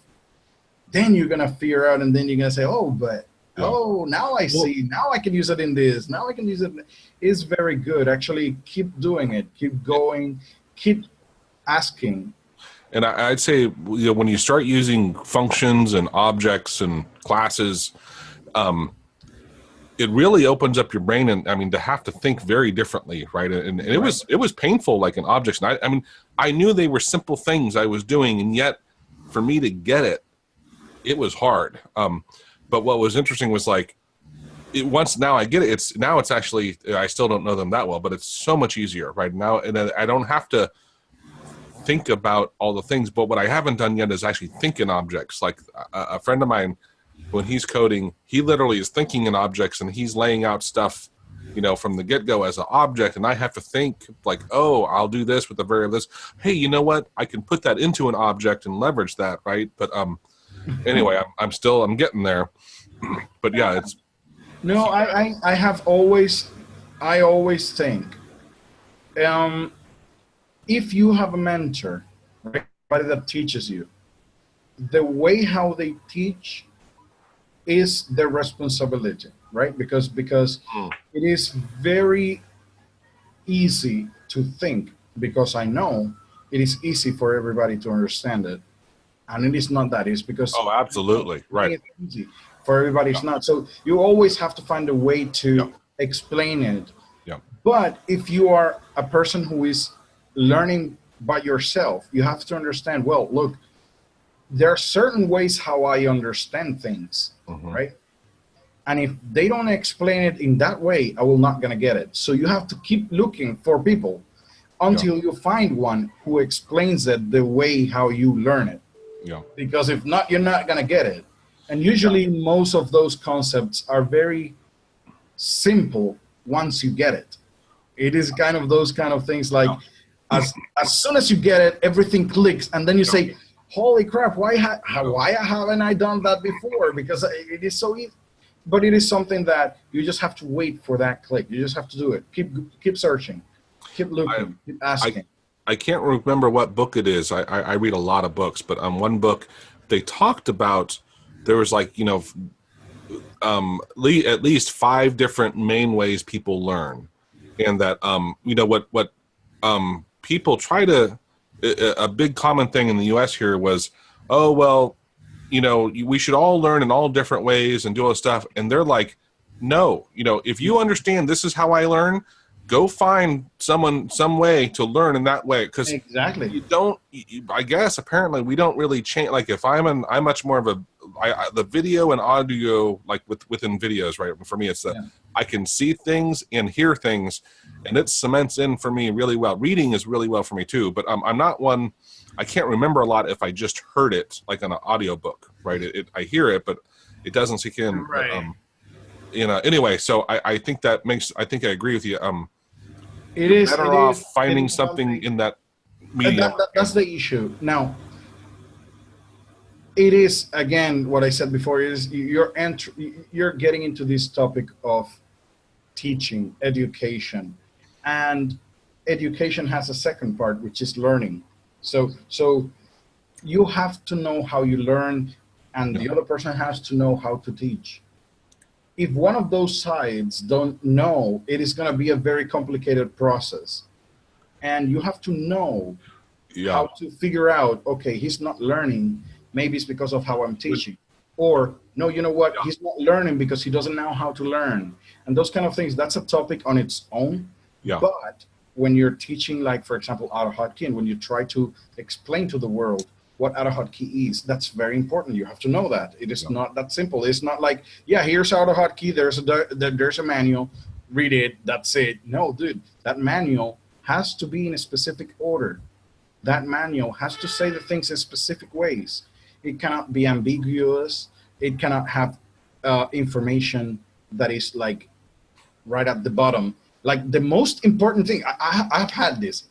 then you're going to figure out, and then you're going to say, oh, but, oh, now I see, now I can use it in this, now I can use it. It's very good. Actually, keep doing it, keep going, keep asking. And I'd say, when you start using functions and objects and classes, it really opens up your brain, and I mean, to have to think very differently, right? And it was painful, like in objects. And I mean, I knew they were simple things I was doing, and yet for me to get it, it was hard. But what was interesting was, like, once now I get it. It's actually, I still don't know them that well, but it's so much easier right now, and I don't have to think about all the things. But what I haven't done yet is actually think in objects. Like a friend of mine, when he's coding, he literally is thinking in objects, and he's laying out stuff, from the get-go as an object, and I have to think like, oh, I'll do this with the variable this. Hey, you know what? I can put that into an object and leverage that, right? But anyway, I'm getting there. But yeah, it's no. I always think, if you have a mentor, right, somebody that teaches you, the way how they teach is their responsibility, right? Because it is very easy to think, because I know it is easy for everybody to understand it, and it is not that. It's because absolutely right. It's easy for everybody. It's not. So you always have to find a way to explain it. Yeah. But if you are a person who is learning by yourself, you have to understand, well, look, there are certain ways how I understand things, right? And if they don't explain it in that way, I will not gonna get it. So you have to keep looking for people until you find one who explains it the way how you learn it. Yeah. Because if not, you're not gonna get it. And usually most of those concepts are very simple once you get it. It is kind of those kind of things, like as soon as you get it, everything clicks, and then you say, holy crap, why haven't I done that before? Because it is so easy. But it is something that you just have to wait for that click. You just have to do it. Keep searching, keep looking, keep asking. I can't remember what book it is. I read a lot of books, but on one book they talked about, there was like, at least 5 different main ways people learn, and that what people try to, a big common thing in the US here was, oh, well, we should all learn in all different ways and do all this stuff. And they're like, no, if you understand this is how I learn, go find some way to learn in that way. Because exactly, you don't, I guess, apparently we don't really change. Like if I'm much more of the video and audio, like within videos, right? For me, it's I can see things and hear things, and it cements in for me really well. Reading is really well for me too, but I'm not one, I can't remember a lot if I just heard it like on an audiobook, right? I hear it, but it doesn't sink in. Right. But, anyway, so I think I agree with you. It is better off finding something in that medium. That's the issue. Now, it is, again, what I said before, is you're getting into this topic of teaching, education, and education has a second part, which is learning. So you have to know how you learn, and the other person has to know how to teach. If one of those sides don't know, it is going to be a very complicated process. And you have to know how to figure out, okay, he's not learning. Maybe it's because of how I'm teaching. Or, no, you know what? He's not learning because he doesn't know how to learn. And those kind of things, that's a topic on its own. Yeah. But when you're teaching, like, for example, AutoHotkey, and when you try to explain to the world what AutoHotkey is, that's very important. You have to know that. It is not that simple. It's not like, here's AutoHotkey, there's a manual, read it, that's it. No, dude, that manual has to be in a specific order. That manual has to say the things in specific ways. It cannot be ambiguous. It cannot have information that is like right at the bottom. Like the most important thing, I have had this.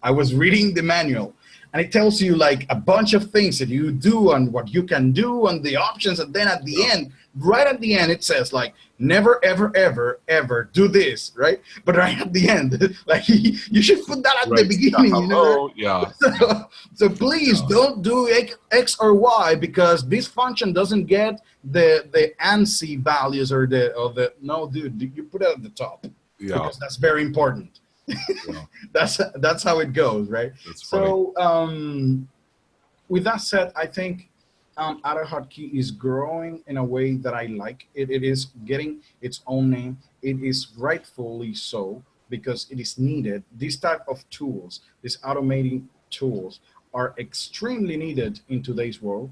I was reading the manual, and it tells you like a bunch of things that you do and what you can do and the options. And then at the end, right at the end, it says like, never, ever, ever, ever do this, right? But right at the end, like you should put that at the beginning, you know? Yeah. So please don't do X or Y, because this function doesn't get the ANSI values or the no, dude, you put it at the top. Yeah. Because that's very important. Yeah. That's how it goes, right? So with that said, I think AutoHotkey is growing in a way that I like. It is getting its own name. It is rightfully so, because it is needed. These type of tools, these automating tools, are extremely needed in today's world.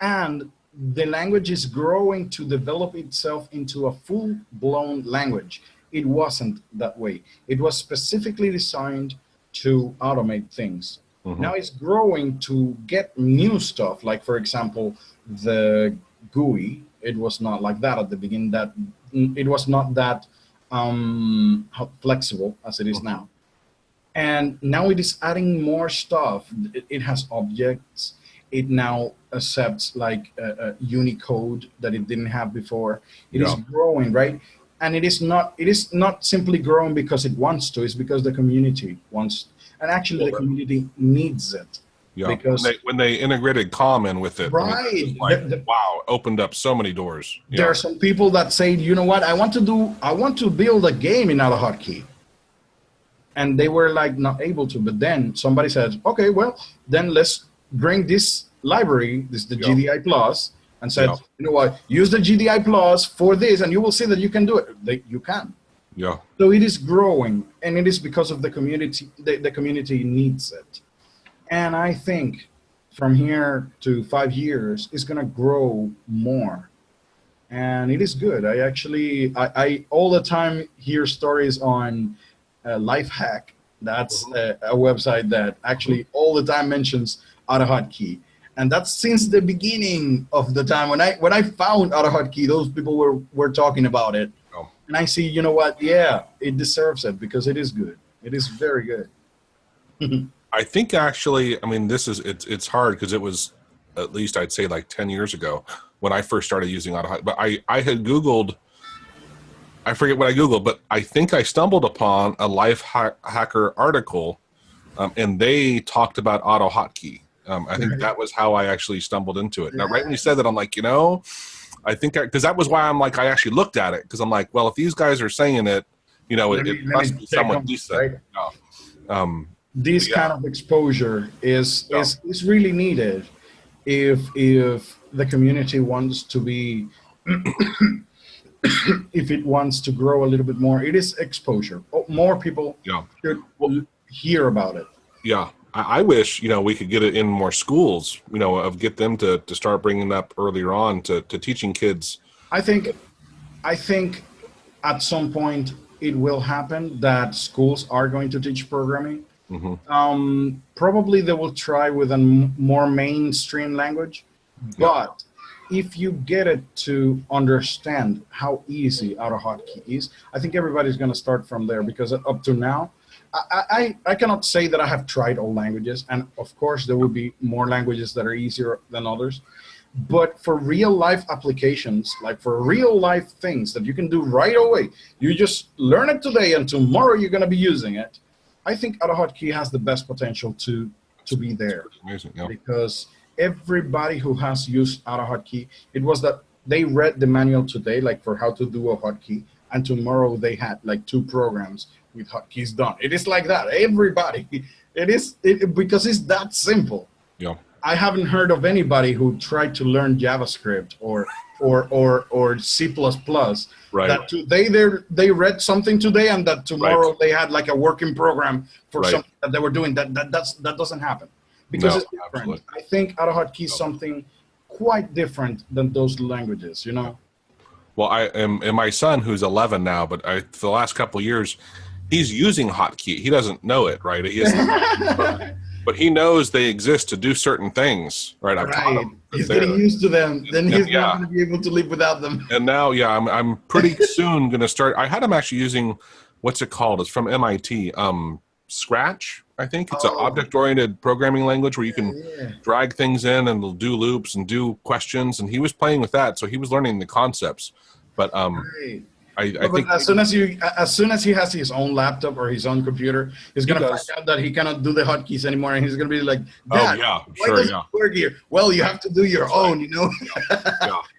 And the language is growing to develop itself into a full-blown language. It wasn't that way. It was specifically designed to automate things. Mm-hmm. Now it's growing to get new stuff. Like, for example, the GUI. It was not like that at the beginning. That it was not that flexible as it is now. And now it is adding more stuff. It has objects. It now accepts like Unicode that it didn't have before. It is growing, right? And it is not simply growing because it wants to. It's because the community wants, and actually the community needs it. Yeah, because when they integrated Common with it, right? I mean, like, wow, opened up so many doors. Yeah. There are some people that say, you know what, I want to build a game in AutoHotkey, and they were like not able to. But then somebody said, okay, well, then let's bring this library, the GDI Plus. And said, you know what, use the GDI Plus for this, and you will see that you can do it. You can. Yeah. So it is growing, and it is because of the community. The community needs it. And I think from here to 5 years, it's going to grow more. And it is good. I all the time hear stories on Lifehack. That's a website that actually all the time mentions AutoHotkey. And that's since the beginning of the time when I found AutoHotkey, those people were talking about it. Oh. And I see, you know what? Yeah, it deserves it because it is good. It is very good. I think actually, I mean, it's hard because it was at least I'd say like 10 years ago when I first started using AutoHotkey. But I had Googled, I forget what I Googled, but I think I stumbled upon a Lifehacker article, and they talked about AutoHotkey. I think that was how I actually stumbled into it. Now, right when you said that, I'm like, you know, I think because that was why I'm like, I actually looked at it because I'm like, well, if these guys are saying it, you know, it must be somewhat decent. Right? This kind of exposure is really needed if the community wants to be, if it wants to grow a little bit more. It is exposure. More people should hear about it. Yeah. I wish, you know, we could get it in more schools, you know, get them to start bringing it up earlier on to teaching kids. I think at some point it will happen that schools are going to teach programming. Mm-hmm. Probably they will try with a more mainstream language, but if you get it to understand how easy AutoHotkey is, I think everybody's going to start from there because up to now, I cannot say that I have tried all languages, and of course there will be more languages that are easier than others. But for real life applications, like for real life things that you can do right away, you just learn it today and tomorrow you're going to be using it. I think AutoHotkey has the best potential to be there. Amazing, because everybody who has used AutoHotkey, it was that they read the manual today, like for how to do a hotkey, and tomorrow they had like 2 programs with hotkeys done. It is like that. Everybody, because it's that simple. Yeah. I haven't heard of anybody who tried to learn JavaScript or C++. Right. That today they read something today and that tomorrow they had like a working program for something that they were doing. That doesn't happen because it's different. Absolutely. I think AutoHotkey is something quite different than those languages. You know. Well, and my son, who's 11 now, but for the last couple of years, he's using hotkey. He doesn't know it, right? He isn't, but he knows they exist to do certain things, right? I've taught him. He's getting used to them. Then he's not going to be able to live without them. And now, I'm pretty soon going to start. I had him actually using, what's it called? It's from MIT. Scratch. I think it's an object-oriented programming language where you can drag things in and it'll do loops and do questions. And he was playing with that, so he was learning the concepts. But I think as soon as he has his own laptop or his own computer, he's gonna find out that he cannot do the hotkeys anymore, and he's gonna be like, "Dad, why does it work here?" Well, you have to do your own, you know.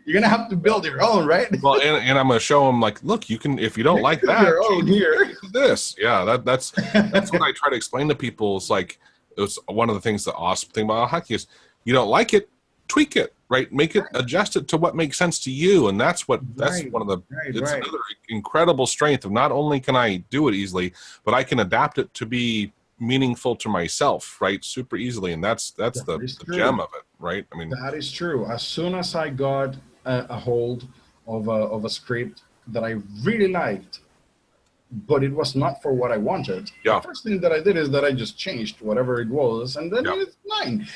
You're gonna have to build your own, right? Well, and I'm gonna show him like, look, you can, if you don't like that, your own here. This, that's what I try to explain to people. It's like, it's one of the things, the awesome thing about hotkey is, you don't like it, tweak it, right? Make it, adjust it to what makes sense to you, and that's what that's one of the. It's another incredible strength of not only can I do it easily, but I can adapt it to be meaningful to myself, right? Super easily, and that's the gem of it, right? I mean, that is true. As soon as I got a hold of a script that I really liked, but it was not for what I wanted. The first thing that I did is that I just changed whatever it was, and then it's fine.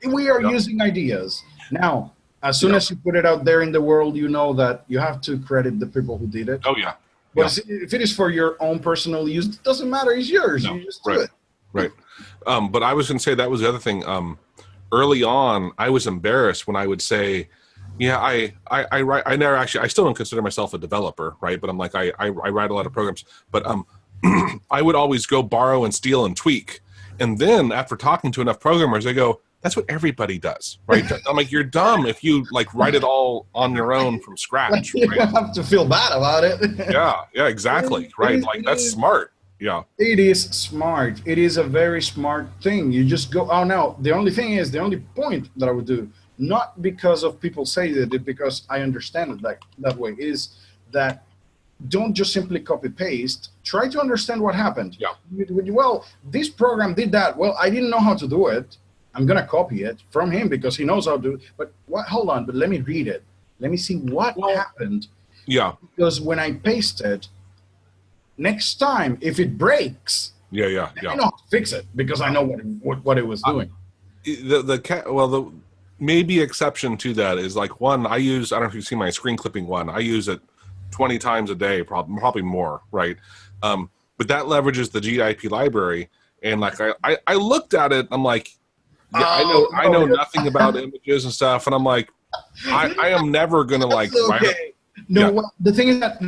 We are using ideas. Now, as soon as you put it out there in the world, you know that you have to credit the people who did it. Oh, yeah. But if it is for your own personal use, it doesn't matter. It's yours. You just do it. Right. But I was going to say that was the other thing. Early on, I was embarrassed when I would say, I write. I still don't consider myself a developer, right? But I'm like, I write a lot of programs. But I would always go borrow and steal and tweak. And then after talking to enough programmers, they go, that's what everybody does, right? I'm like, you're dumb if you like write it all on your own from scratch. You don't have to feel bad about it. Yeah, exactly, right? Like that's smart. Yeah, it is smart. It is a very smart thing. You just go. Oh no, the only thing is, the only point that I would do, not because of people say that, it because I understand it that way, is that don't just simply copy paste. Try to understand what happened. Yeah. Well, this program did that. Well, I didn't know how to do it. I'm going to copy it from him because he knows how to do it. But hold on, but let me read it. Let me see what happened. Yeah. Because when I paste it, next time, if it breaks, I know how to fix it because I know what it was doing. The maybe exception to that is like one, I don't know if you've seen my screen clipping one. I use it 20 times a day, probably more, right? But that leverages the GIP library. And like I looked at it, I'm like, I know nothing about images and stuff, and I'm like, I am never gonna like. Okay. The thing is that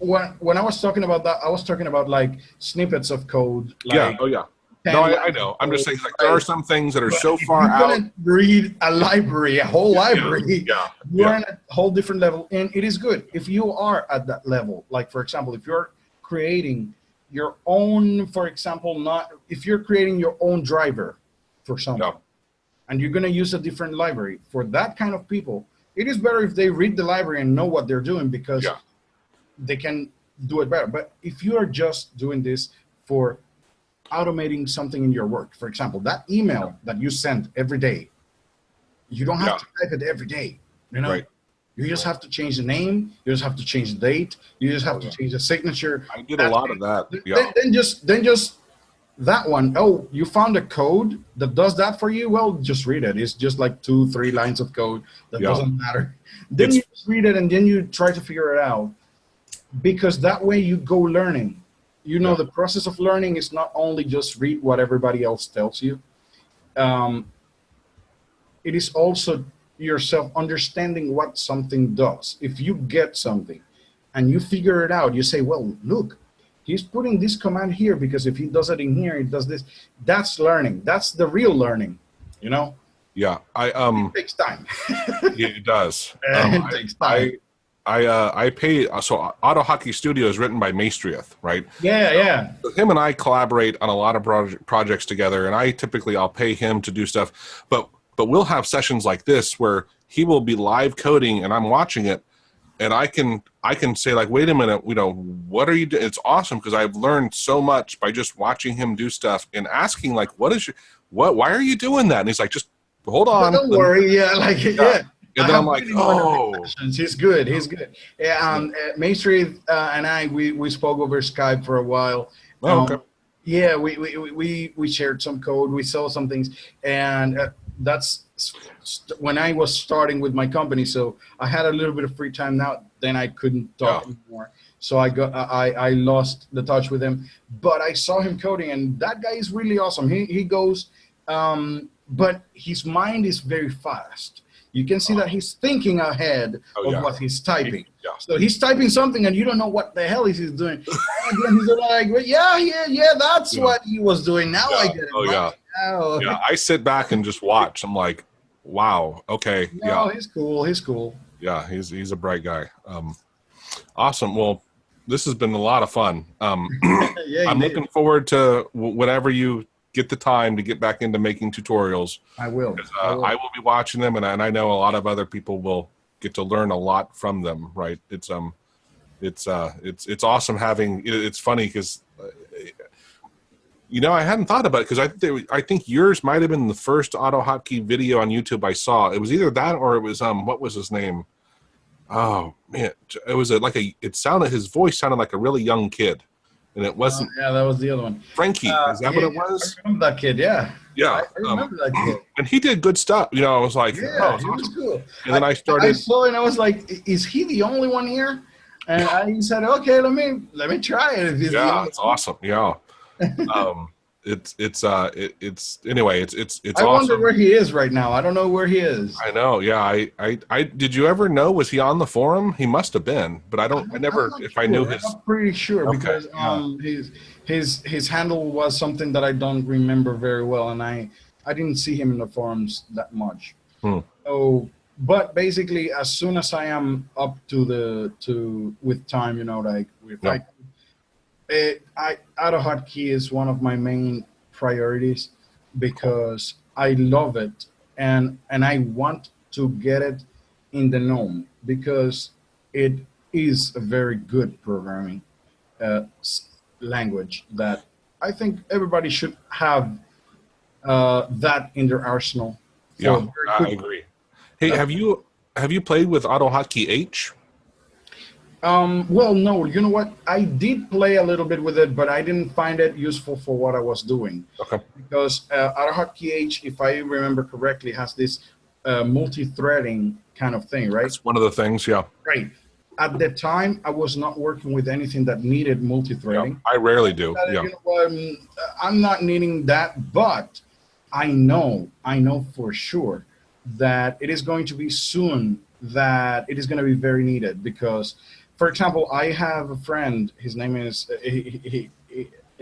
when I was talking about that, I was talking about like snippets of code. Like, No, I know. I'm just saying, like, there are some things that are so far out. You're gonna read a library, a whole library. You're on a whole different level, and it is good if you are at that level. Like, for example, if you're creating your own, for example, if you're creating your own driver for something, and you're going to use a different library, for that kind of people, it is better if they read the library and know what they're doing because they can do it better. But if you are just doing this for automating something in your work, for example, that email that you send every day, you don't have to type it every day, you know? You just have to change the name, you just have to change the date, you just have to change the signature. I did a lot of that. Then just that one, you found a code that does that for you? Well, just read it. It's just like 2-3 lines of code that doesn't matter. Then you just read it and then you try to figure it out. Because that way you go learning. You know, the process of learning is not only just read what everybody else tells you. It is also yourself understanding what something does. If you get something and you figure it out, you say, well, look, he's putting this command here because if he does it in here, it does this. That's learning. That's the real learning, you know? Yeah. It takes time. It does. It takes time. I pay, so AutoHotkey Studio is written by Maestrieth, right? So him and I collaborate on a lot of projects together, and I'll pay him to do stuff, but we'll have sessions like this where he will be live coding and I'm watching it, and I can say like, wait a minute, what are you doing? It's awesome because I've learned so much by just watching him do stuff and asking like, why are you doing that? And he's like, just hold on. Don't worry. And then I'm like, he's good. Yeah, Maestri and we spoke over Skype for a while. Oh, okay. Yeah, we shared some code. We saw some things, and when I was starting with my company. So I had a little bit of free time now. Then I couldn't talk anymore. So I lost the touch with him. But I saw him coding, and that guy is really awesome. He goes, but his mind is very fast. You can see that he's thinking ahead of what he's typing. So he's typing something, and you don't know what the hell he's doing. And he's like, well, yeah, that's what he was doing. Now I get it. Yeah, I sit back and just watch. I'm like, wow, okay. No, he's cool. He's cool. Yeah, he's a bright guy. Awesome. Well, this has been a lot of fun. I'm looking forward to whenever you get the time to get back into making tutorials. I will. I will be watching them, and I know a lot of other people will get to learn a lot from them. Right? It's awesome having. It's funny because I hadn't thought about it because I think yours might have been the first AutoHotkey video on YouTube I saw. It was either that or it was what was his name? Oh man, it was his voice sounded like a really young kid. And it wasn't. Yeah, that was the other one. Frankie, is that what it was? I remember that kid. Yeah. Yeah. I remember that kid. And he did good stuff. I was like, he was cool. And then I started. I saw it and I was like, is he the only one here? And I said, okay, let me try it. If he's it's awesome. Yeah. It's anyway. It's I awesome. wonder where he is right now. I don't know where he is. I know. Yeah. I did you ever know? Was he on the forum? He must have been, but I never. If I knew his. I'm pretty sure because his handle was something that I don't remember very well, and I didn't see him in the forums that much. So, but basically, as soon as I am up with time, AutoHotkey is one of my main priorities because I love it and I want to get it in the known because it is a very good programming language that I think everybody should have that in their arsenal. Yeah, I agree. Hey, have you played with AutoHotkey H? Well, no. You know what? I did play a little bit with it, but I didn't find it useful for what I was doing. Okay. Because AutoHotkey H, if I remember correctly, has this multi-threading kind of thing, right? That's one of the things, yeah. Right. At the time, I was not working with anything that needed multi-threading. Yeah, I rarely do. I'm not needing that, but I know for sure that it is going to be soon that it is going to be very needed because, for example, I have a friend, his name is, he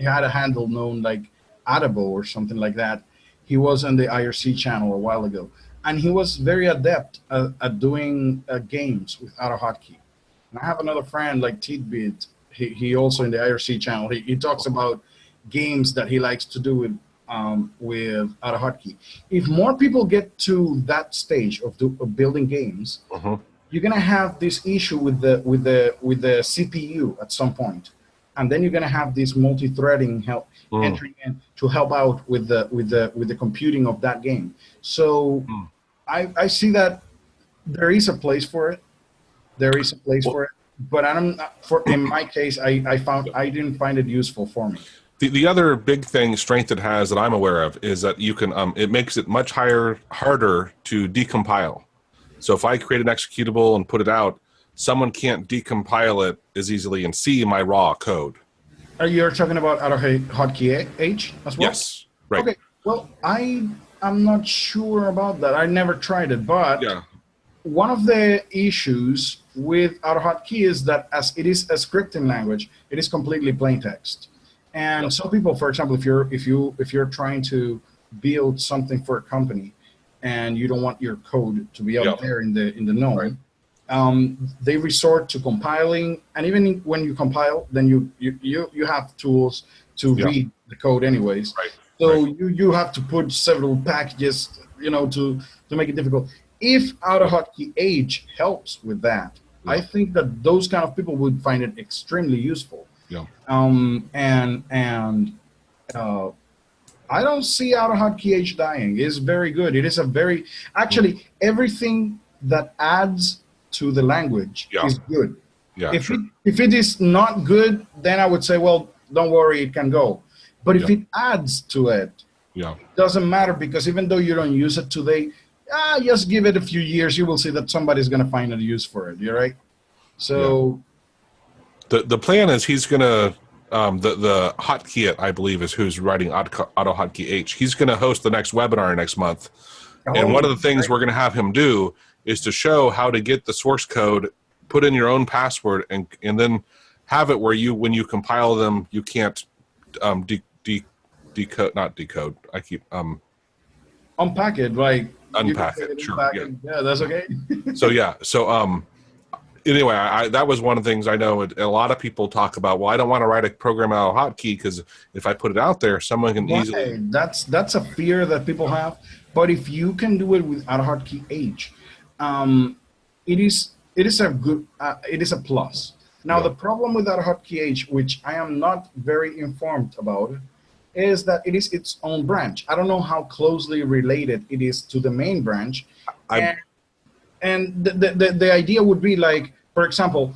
had a handle known like Adabo or something like that. He was on the IRC channel a while ago, and he was very adept at doing games with AutoHotkey. And I have another friend like Tidbit, he also in the IRC channel, he talks about games that he likes to do with AutoHotkey. If more people get to that stage of building games, you're gonna have this issue with the CPU at some point, and then you're gonna have this multi-threading entering in to help out with the computing of that game. So I see that there is a place for it. There is a place for it, but in my case, I didn't find it useful for me. The other big strength it has that I'm aware of is that you can it makes it much harder to decompile. So if I create an executable and put it out, someone can't decompile it as easily and see my raw code. You're talking about AutoHotkey H as well? Yes. Right. Okay. Well, I'm not sure about that. I never tried it, but one of the issues with AutoHotkey is that as it is a scripting language, it is completely plain text. And some people, for example, if you're trying to build something for a company and you don't want your code to be out there in the known, they resort to compiling. And even when you compile, then you have tools to read the code anyways. Right. So you have to put several packages, to make it difficult. If AutoHotkey H helps with that, I think that those kind of people would find it extremely useful. Yeah. I don't see AutoHotkey H dying. It's very good. It is actually everything that adds to the language is good. Yeah. If it is not good, then I would say, well, don't worry, it can go. But if it adds to it, Yeah. It doesn't matter, because even though you don't use it today, just give it a few years. You will see that somebody's going to find a use for it. You're right. So the plan is he's going to the hotkey, I believe, is who's writing AutoHotkey H. He's going to host the next webinar next month, and one of the things we're going to have him do is to show how to get the source code, put in your own password, and then have it where you, when you compile them, you can't decode, not decode. I keep unpack it, like unpack it. Sure. Yeah, that's okay. So anyway, that was one of the things I know a lot of people talk about. Well, I don't want to write a program out of hotkey because if I put it out there, someone can easily. That's a fear that people have. But if you can do it with AutoHotkey H, it is a good it is a plus. Now the problem with AutoHotkey H, which I am not very informed about, is that it is its own branch. I don't know how closely related it is to the main branch. And the idea would be like, for example,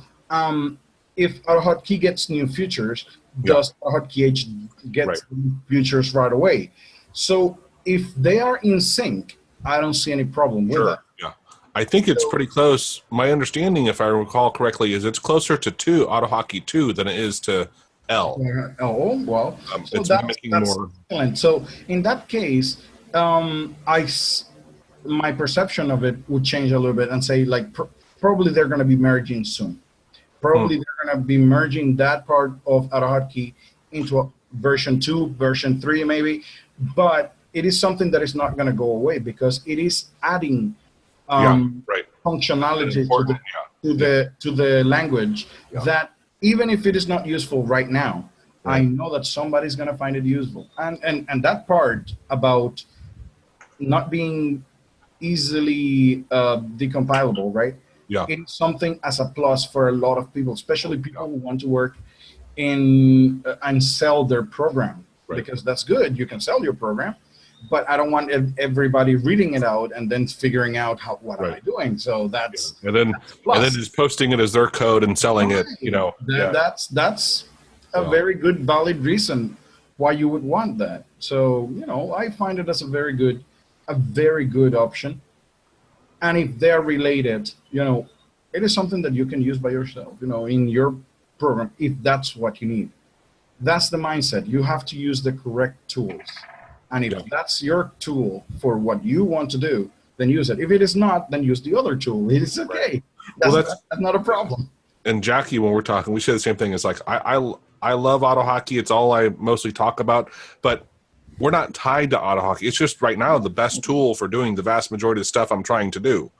if AutoHotkey gets new features, does AutoHotkey H get new features right away? So if they are in sync, I don't see any problem with that. Yeah, I think it's pretty close. My understanding, if I recall correctly, is it's closer to AutoHotkey 2 than it is to L. Oh, well, so it's mimicking that's more. Excellent. So in that case, my perception of it would change a little bit and say, like, probably they're going to be merging soon. Probably they're going to be merging that part of AutoHotkey into a version 2, version 3 maybe, but it is something that is not going to go away because it is adding functionality to the language that even if it is not useful right now, I know that somebody's going to find it useful. And that part about not being easily decompilable, right? Yeah, it's something as a plus for a lot of people, especially people who want to work in and sell their program, because that's good. You can sell your program, but I don't want everybody reading it out and then figuring out what am I doing. So that's and then just posting it as their code and selling it. You know, that's a very good, valid reason why you would want that. So I find it as a very good option. And if they're related, it is something that you can use by yourself, in your program, if that's what you need. That's the mindset. You have to use the correct tools. And if that's your tool for what you want to do, then use it. If it is not, then use the other tool. It is okay. That's not a problem. And Jackie, when we're talking, we say the same thing. It's like, I love AutoHotkey. It's all I mostly talk about. But we're not tied to AutoHotkey. It's just right now the best tool for doing the vast majority of the stuff I'm trying to do.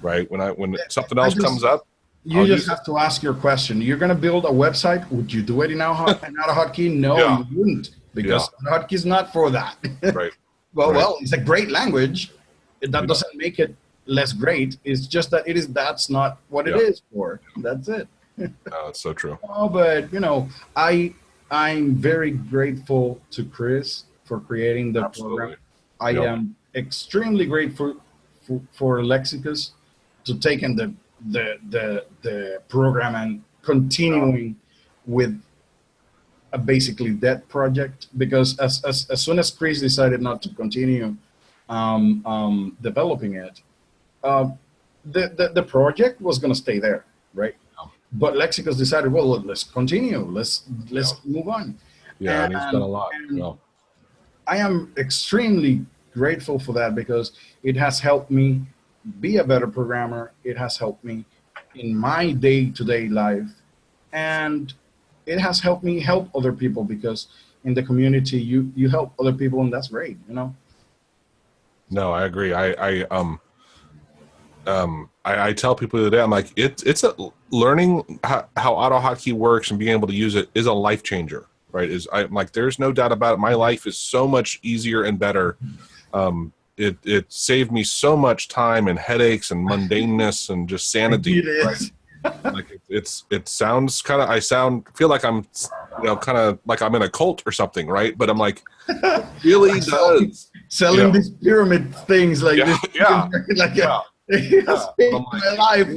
Right? When something else comes up, you just have to ask your question. You're going to build a website. Would you do it in AutoHotkey? No, you wouldn't, because AutoHotkey is not for that. Right. Well, it's a great language. That doesn't make it less great. It's just that that's not what it is for. That's it. That's so true. Oh, but I'm very grateful to Chris for creating the program. I am extremely grateful for Lexicus to taking the program and continuing with a basically dead project, because as soon as Chris decided not to continue developing it, the project was going to stay there, right? But Lexicus decided, well, let's continue. Let's move on. Yeah, and he's done a lot. I am extremely grateful for that, because it has helped me be a better programmer. It has helped me in my day-to-day life, and it has helped me help other people, because in the community you help other people, and that's great. No, I agree. I tell people the other day, I'm like, it's learning how AutoHotkey works and being able to use it is a life changer. Right? I'm like, there's no doubt about it. My life is so much easier and better. It saved me so much time and headaches and mundaneness and just sanity. It is. Right? Like it sounds kind of. Feel like I'm, kind of like I'm in a cult or something, right? But I'm like, it really does. Selling these pyramid things like this. Yeah. It has changed my life.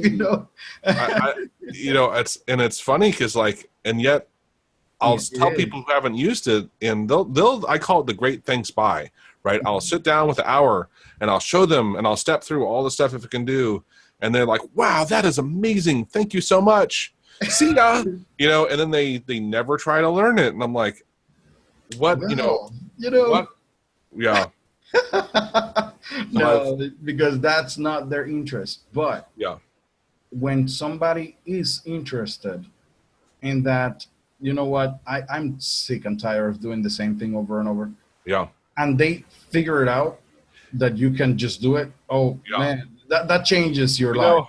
It's funny because and yet. I'll tell people who haven't used it, and they'll I call it the great thanks bye, right? I'll sit down with an hour and I'll show them and I'll step through all the stuff if it can do. And they're like, wow, that is amazing. Thank you so much. See ya. You know, and then they never try to learn it. And I'm like, what, well, what? Yeah. No, because that's not their interest. But yeah, when somebody is interested in that, you know what, I'm sick and tired of doing the same thing over and over. Yeah. And they figure it out that you can just do it. Oh, yeah. Man, that changes your life.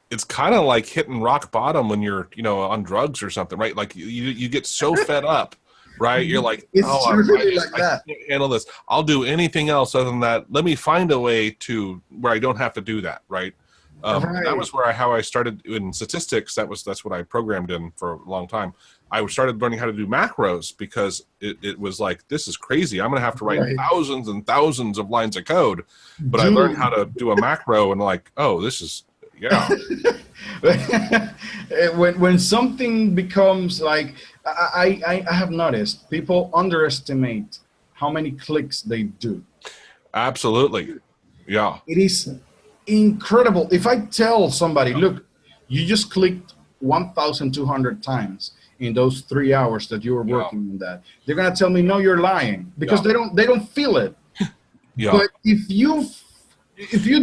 It's kind of like hitting rock bottom when you're, on drugs or something, right? Like you get so fed up. Right, you're like, it's really like that. I can't handle this. I'll do anything else other than that. Let me find a way to where I don't have to do that. Right. That was how I started in statistics. That's what I programmed in for a long time. I started learning how to do macros because it was like, this is crazy. I'm going to have to write thousands and thousands of lines of code. But I learned how to do a macro and like, oh, this is when something becomes like, I have noticed people underestimate how many clicks they do. Absolutely. Yeah. It is incredible. If I tell somebody, look, you just clicked 1,200 times in those 3 hours that you were working on that, they're going to tell me, no, you're lying, because they don't feel it. But if you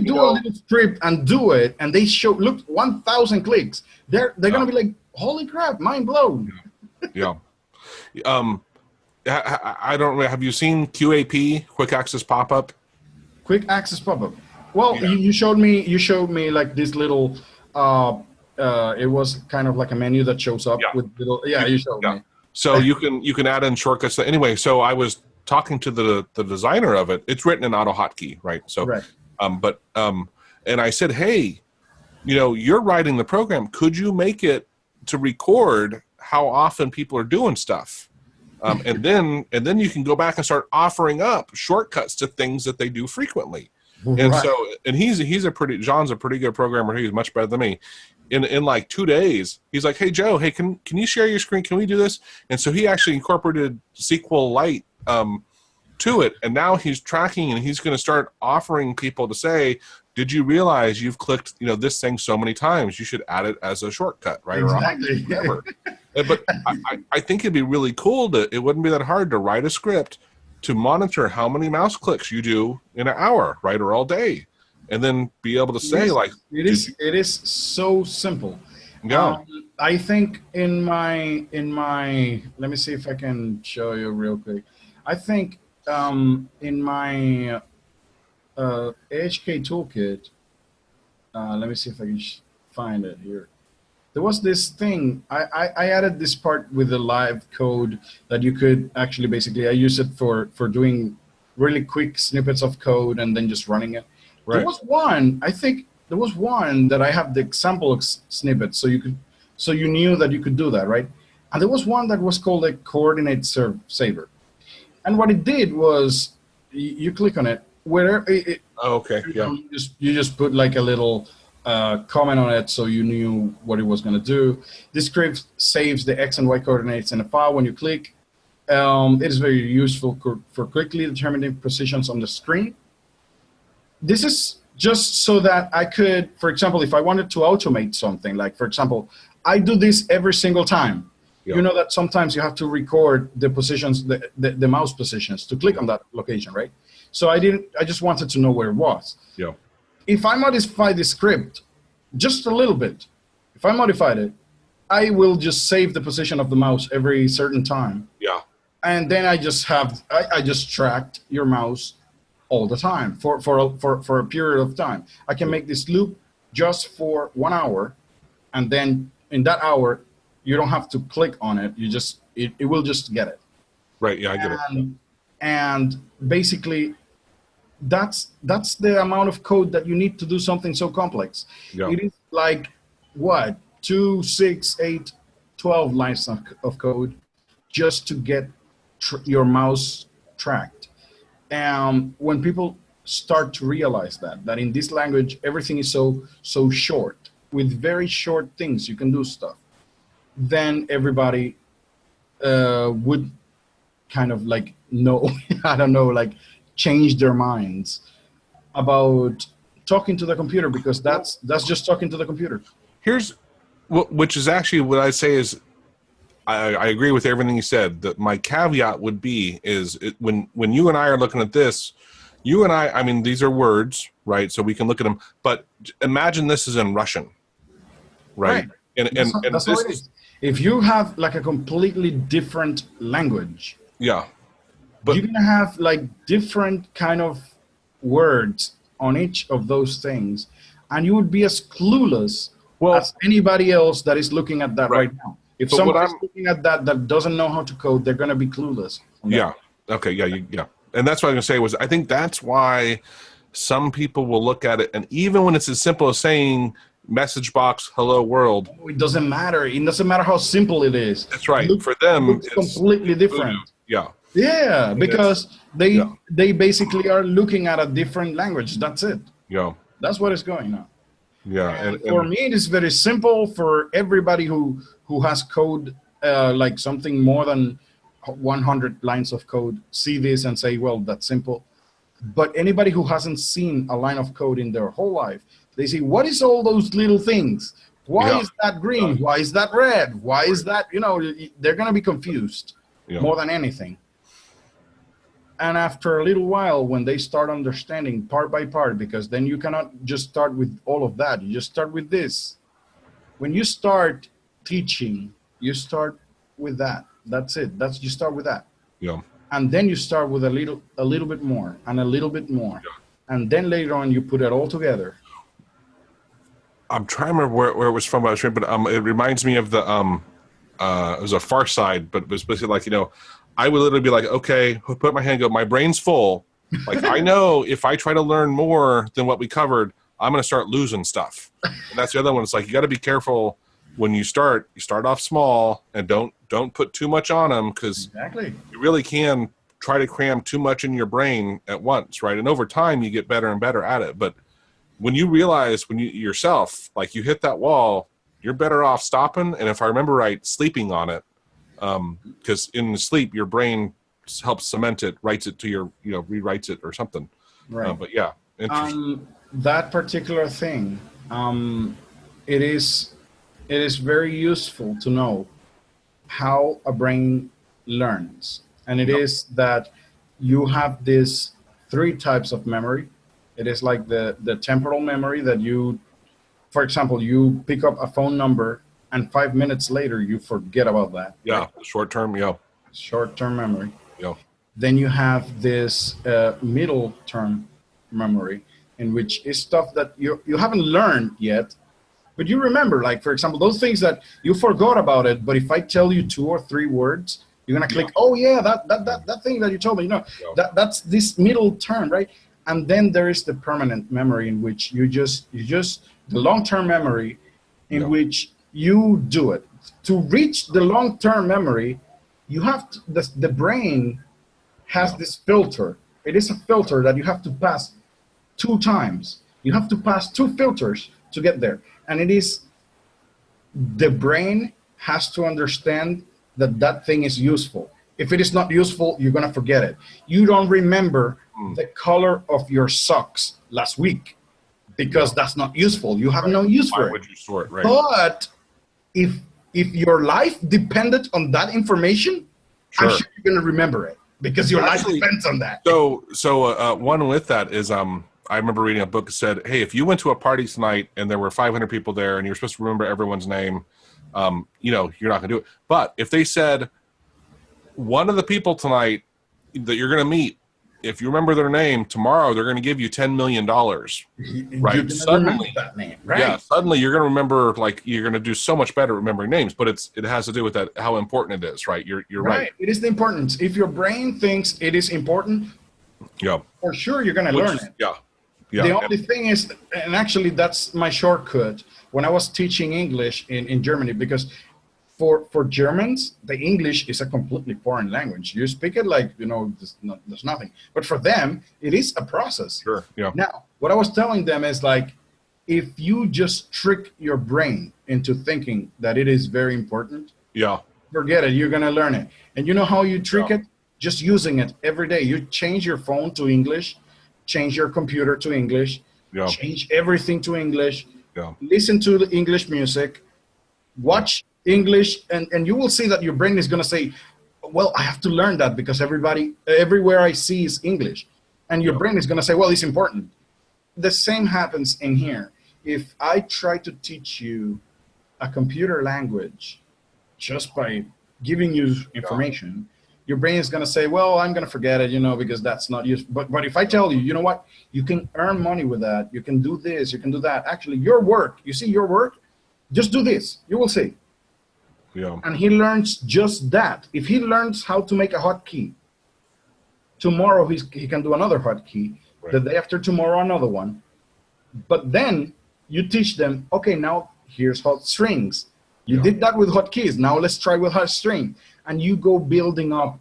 do a little script and do it, and they show, look, 1,000 clicks, they're going to be like, holy crap, mind blown. Yeah. I don't know. Have you seen QAP, Quick Access Pop-Up? Quick Access Pop-Up. Well, you showed me like this little, it was kind of like a menu that shows up with little, you showed me. So you can add in shortcuts. Anyway, so I was talking to the designer of it. It's written in AutoHotkey, right? So, and I said, hey, you're writing the program. Could you make it to record how often people are doing stuff? And then you can go back and start offering up shortcuts to things that they do frequently. And so, and John's a pretty good programmer. He's much better than me. In like 2 days, he's like, hey, Joe, hey, can you share your screen? Can we do this? And so he actually incorporated SQLite to it. And now he's tracking, and he's going to start offering people to say, did you realize you've clicked, this thing so many times? You should add it as a shortcut, right? Exactly. Or but I think it'd be really cool it wouldn't be that hard to write a script to monitor how many mouse clicks you do in an hour, right? Or all day. And then be able to say it is so simple. Yeah. I think in my, let me see if I can show you real quick. I think in my AHK toolkit, let me see if I can find it here. There was this thing, I added this part with the live code that you could actually basically, I use it for doing really quick snippets of code and then just running it. Right. There was one, I think there was one that I have the example snippet, so you knew that you could do that, right? And there was one that was called a coordinate saver. And what it did was you click on it, where you just put like a little comment on it, so you knew what it was going to do. This script saves the X and Y coordinates in a file when you click. It is very useful for quickly determining positions on the screen. This is just so that I could, for example, if I wanted to automate something, like for example, I do this every single time. Yeah. You know that sometimes you have to record the positions, the mouse positions to click on that location, right? So I just wanted to know where it was. Yeah. If I modify the script just a little bit, if I modified it, I will just save the position of the mouse every certain time. Yeah. And then I just tracked your mouse all the time for a period of time. I can make this loop just for 1 hour, and then in that hour, you don't have to click on it. You just it will just get it. Right. Yeah, I get it. And basically, that's the amount of code that you need to do something so complex. Yeah. It is like what 2, 6, 8, 12 lines of code just to get your mouse tracked. And when people start to realize that in this language everything is so short, with very short things you can do stuff, then everybody would kind of like know, I don't know, like change their minds about talking to the computer, because that's just talking to the computer. Here's which is actually what I say is I agree with everything you said. That my caveat would be is when you and I are looking at this, you and I mean, these are words, right? So we can look at them, but imagine this is in Russian, right? And that's how it is. If you have like a completely different language, yeah, but you're gonna have like different kind of words on each of those things, and you would be as clueless as anybody else that is looking at that right now. If somebody's looking at that doesn't know how to code, they're gonna be clueless. Yeah. Okay. Yeah. Yeah. And that's what I was gonna say was I think that's why some people will look at it, and even when it's as simple as saying message box hello world, it doesn't matter. It doesn't matter how simple it is. That's right. For them, it's completely different. Yeah. Yeah, because they basically are looking at a different language. That's it. Yeah. That's what is going on. Yeah. And for me, it is very simple. For everybody who has code like something more than 100 lines of code, see this and say, well, that's simple. But anybody who hasn't seen a line of code in their whole life, they say, what is all those little things? Why is that green? Why is that red? Why is that, they're going to be confused more than anything. And after a little while, when they start understanding part by part, because then you cannot just start with all of that. You just start with this. When you start teaching, you start with that. That's it. You start with that. Yeah. And then you start with a little bit more and a little bit more. Yeah. And then later on, you put it all together. I'm trying to remember where it was from, but it reminds me of the it was a Far Side, but it was basically like, I would literally be like, okay, put my hand and go, my brain's full. Like, I know if I try to learn more than what we covered, I'm going to start losing stuff. And that's the other one. It's like, you got to be careful when you start off small and don't put too much on them, because you really can try to cram too much in your brain at once, right? And over time, you get better and better at it. But when you realize when you yourself, like you hit that wall, you're better off stopping. And if I remember right, sleeping on it, because in sleep, your brain helps cement it, writes it to your, rewrites it or something. Right. But yeah, interesting. That particular thing, it is very useful to know how a brain learns. And it is that you have these 3 types of memory. It is like the temporal memory that for example, you pick up a phone number and 5 minutes later you forget about that. Yeah, right? short-term, yeah. Short-term memory. Yeah. Then you have this middle-term memory, in which is stuff that you haven't learned yet, but you remember. Like, for example, those things that you forgot about it, but if I tell you 2 or 3 words, you're gonna click, oh yeah, that thing that you told me, that's this middle term, right? And then there is the permanent memory, in which you just the long-term memory, in which you do it. To reach the long-term memory, you have to, the brain has this filter. It is a filter that you have to pass 2 times. You have to pass 2 filters to get there. And it is, the brain has to understand that thing is useful. If it is not useful, you're going to forget it. You don't remember the color of your socks last week because that's not useful. You have no use for it. Why would you store it, right? But if your life depended on that information, I'm sure you're going to remember it because your life depends on that. So one with that is I remember reading a book that said, hey, if you went to a party tonight and there were 500 people there and you were supposed to remember everyone's name, you're not going to do it. But if they said, one of the people tonight that you're going to meet, if you remember their name, tomorrow they're going to give you $10 million. Right? Suddenly, that name, right? Yeah, suddenly you're going to remember, like, you're going to do so much better remembering names, but it has to do with that, how important it is, right? You're right. It is the importance. If your brain thinks it is important, for sure you're going to learn it. Yeah. The only thing is, and actually that's my shortcut when I was teaching English in Germany, because for Germans, the English is a completely foreign language. You speak it like, there's nothing. But for them, it is a process. Sure, yeah. Now, what I was telling them is, like, if you just trick your brain into thinking that it is very important, forget it. You're going to learn it. And you know how you trick it? just using it every day. You change your phone to English, change your computer to English, change everything to English, listen to the English music, watch English, and you will see that your brain is going to say, well, I have to learn that because everywhere I see is English. And your brain is going to say, well, it's important. The same happens in here. If I try to teach you a computer language just by giving you information, your brain is going to say, well, I'm going to forget it, because that's not useful. But if I tell you, you know what, you can earn money with that. You can do this, you can do that. Actually, your work, you see your work, just do this. You will see. Yeah. And he learns just that. If he learns how to make a hotkey, tomorrow he can do another hotkey. Right. The day after tomorrow, another one. But then you teach them, okay, now here's hot strings. You did that with hotkeys. Now let's try with hot string. And you go building up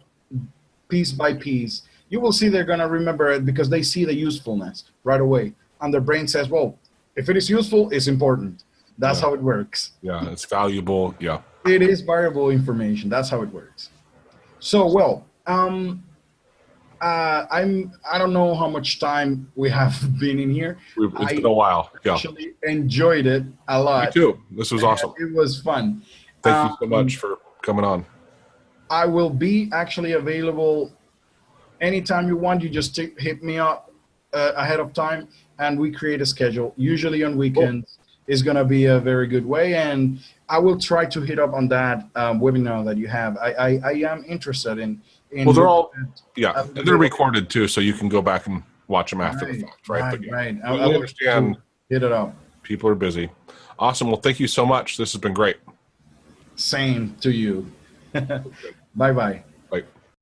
piece by piece. You will see they're going to remember it because they see the usefulness right away. And their brain says, well, if it is useful, it's important. That's how it works. Yeah, it's valuable. Yeah. It is valuable information. That's how it works. So, well, I don't know how much time we have been in here. It's been a while. Yeah. Actually enjoyed it a lot. Me too. This was awesome. It was fun. Thank you so much for coming on. I will be actually available anytime you want. You just hit me up ahead of time, and we create a schedule. Usually on weekends is going to be a very good way, and I will try to hit up on that webinar that you have. I am interested in well, they're all, they're recorded too, so you can go back and watch them after the fact, right? Right. I understand. Hit it up. People are busy. Awesome. Well, thank you so much. This has been great. Same to you. Bye-bye.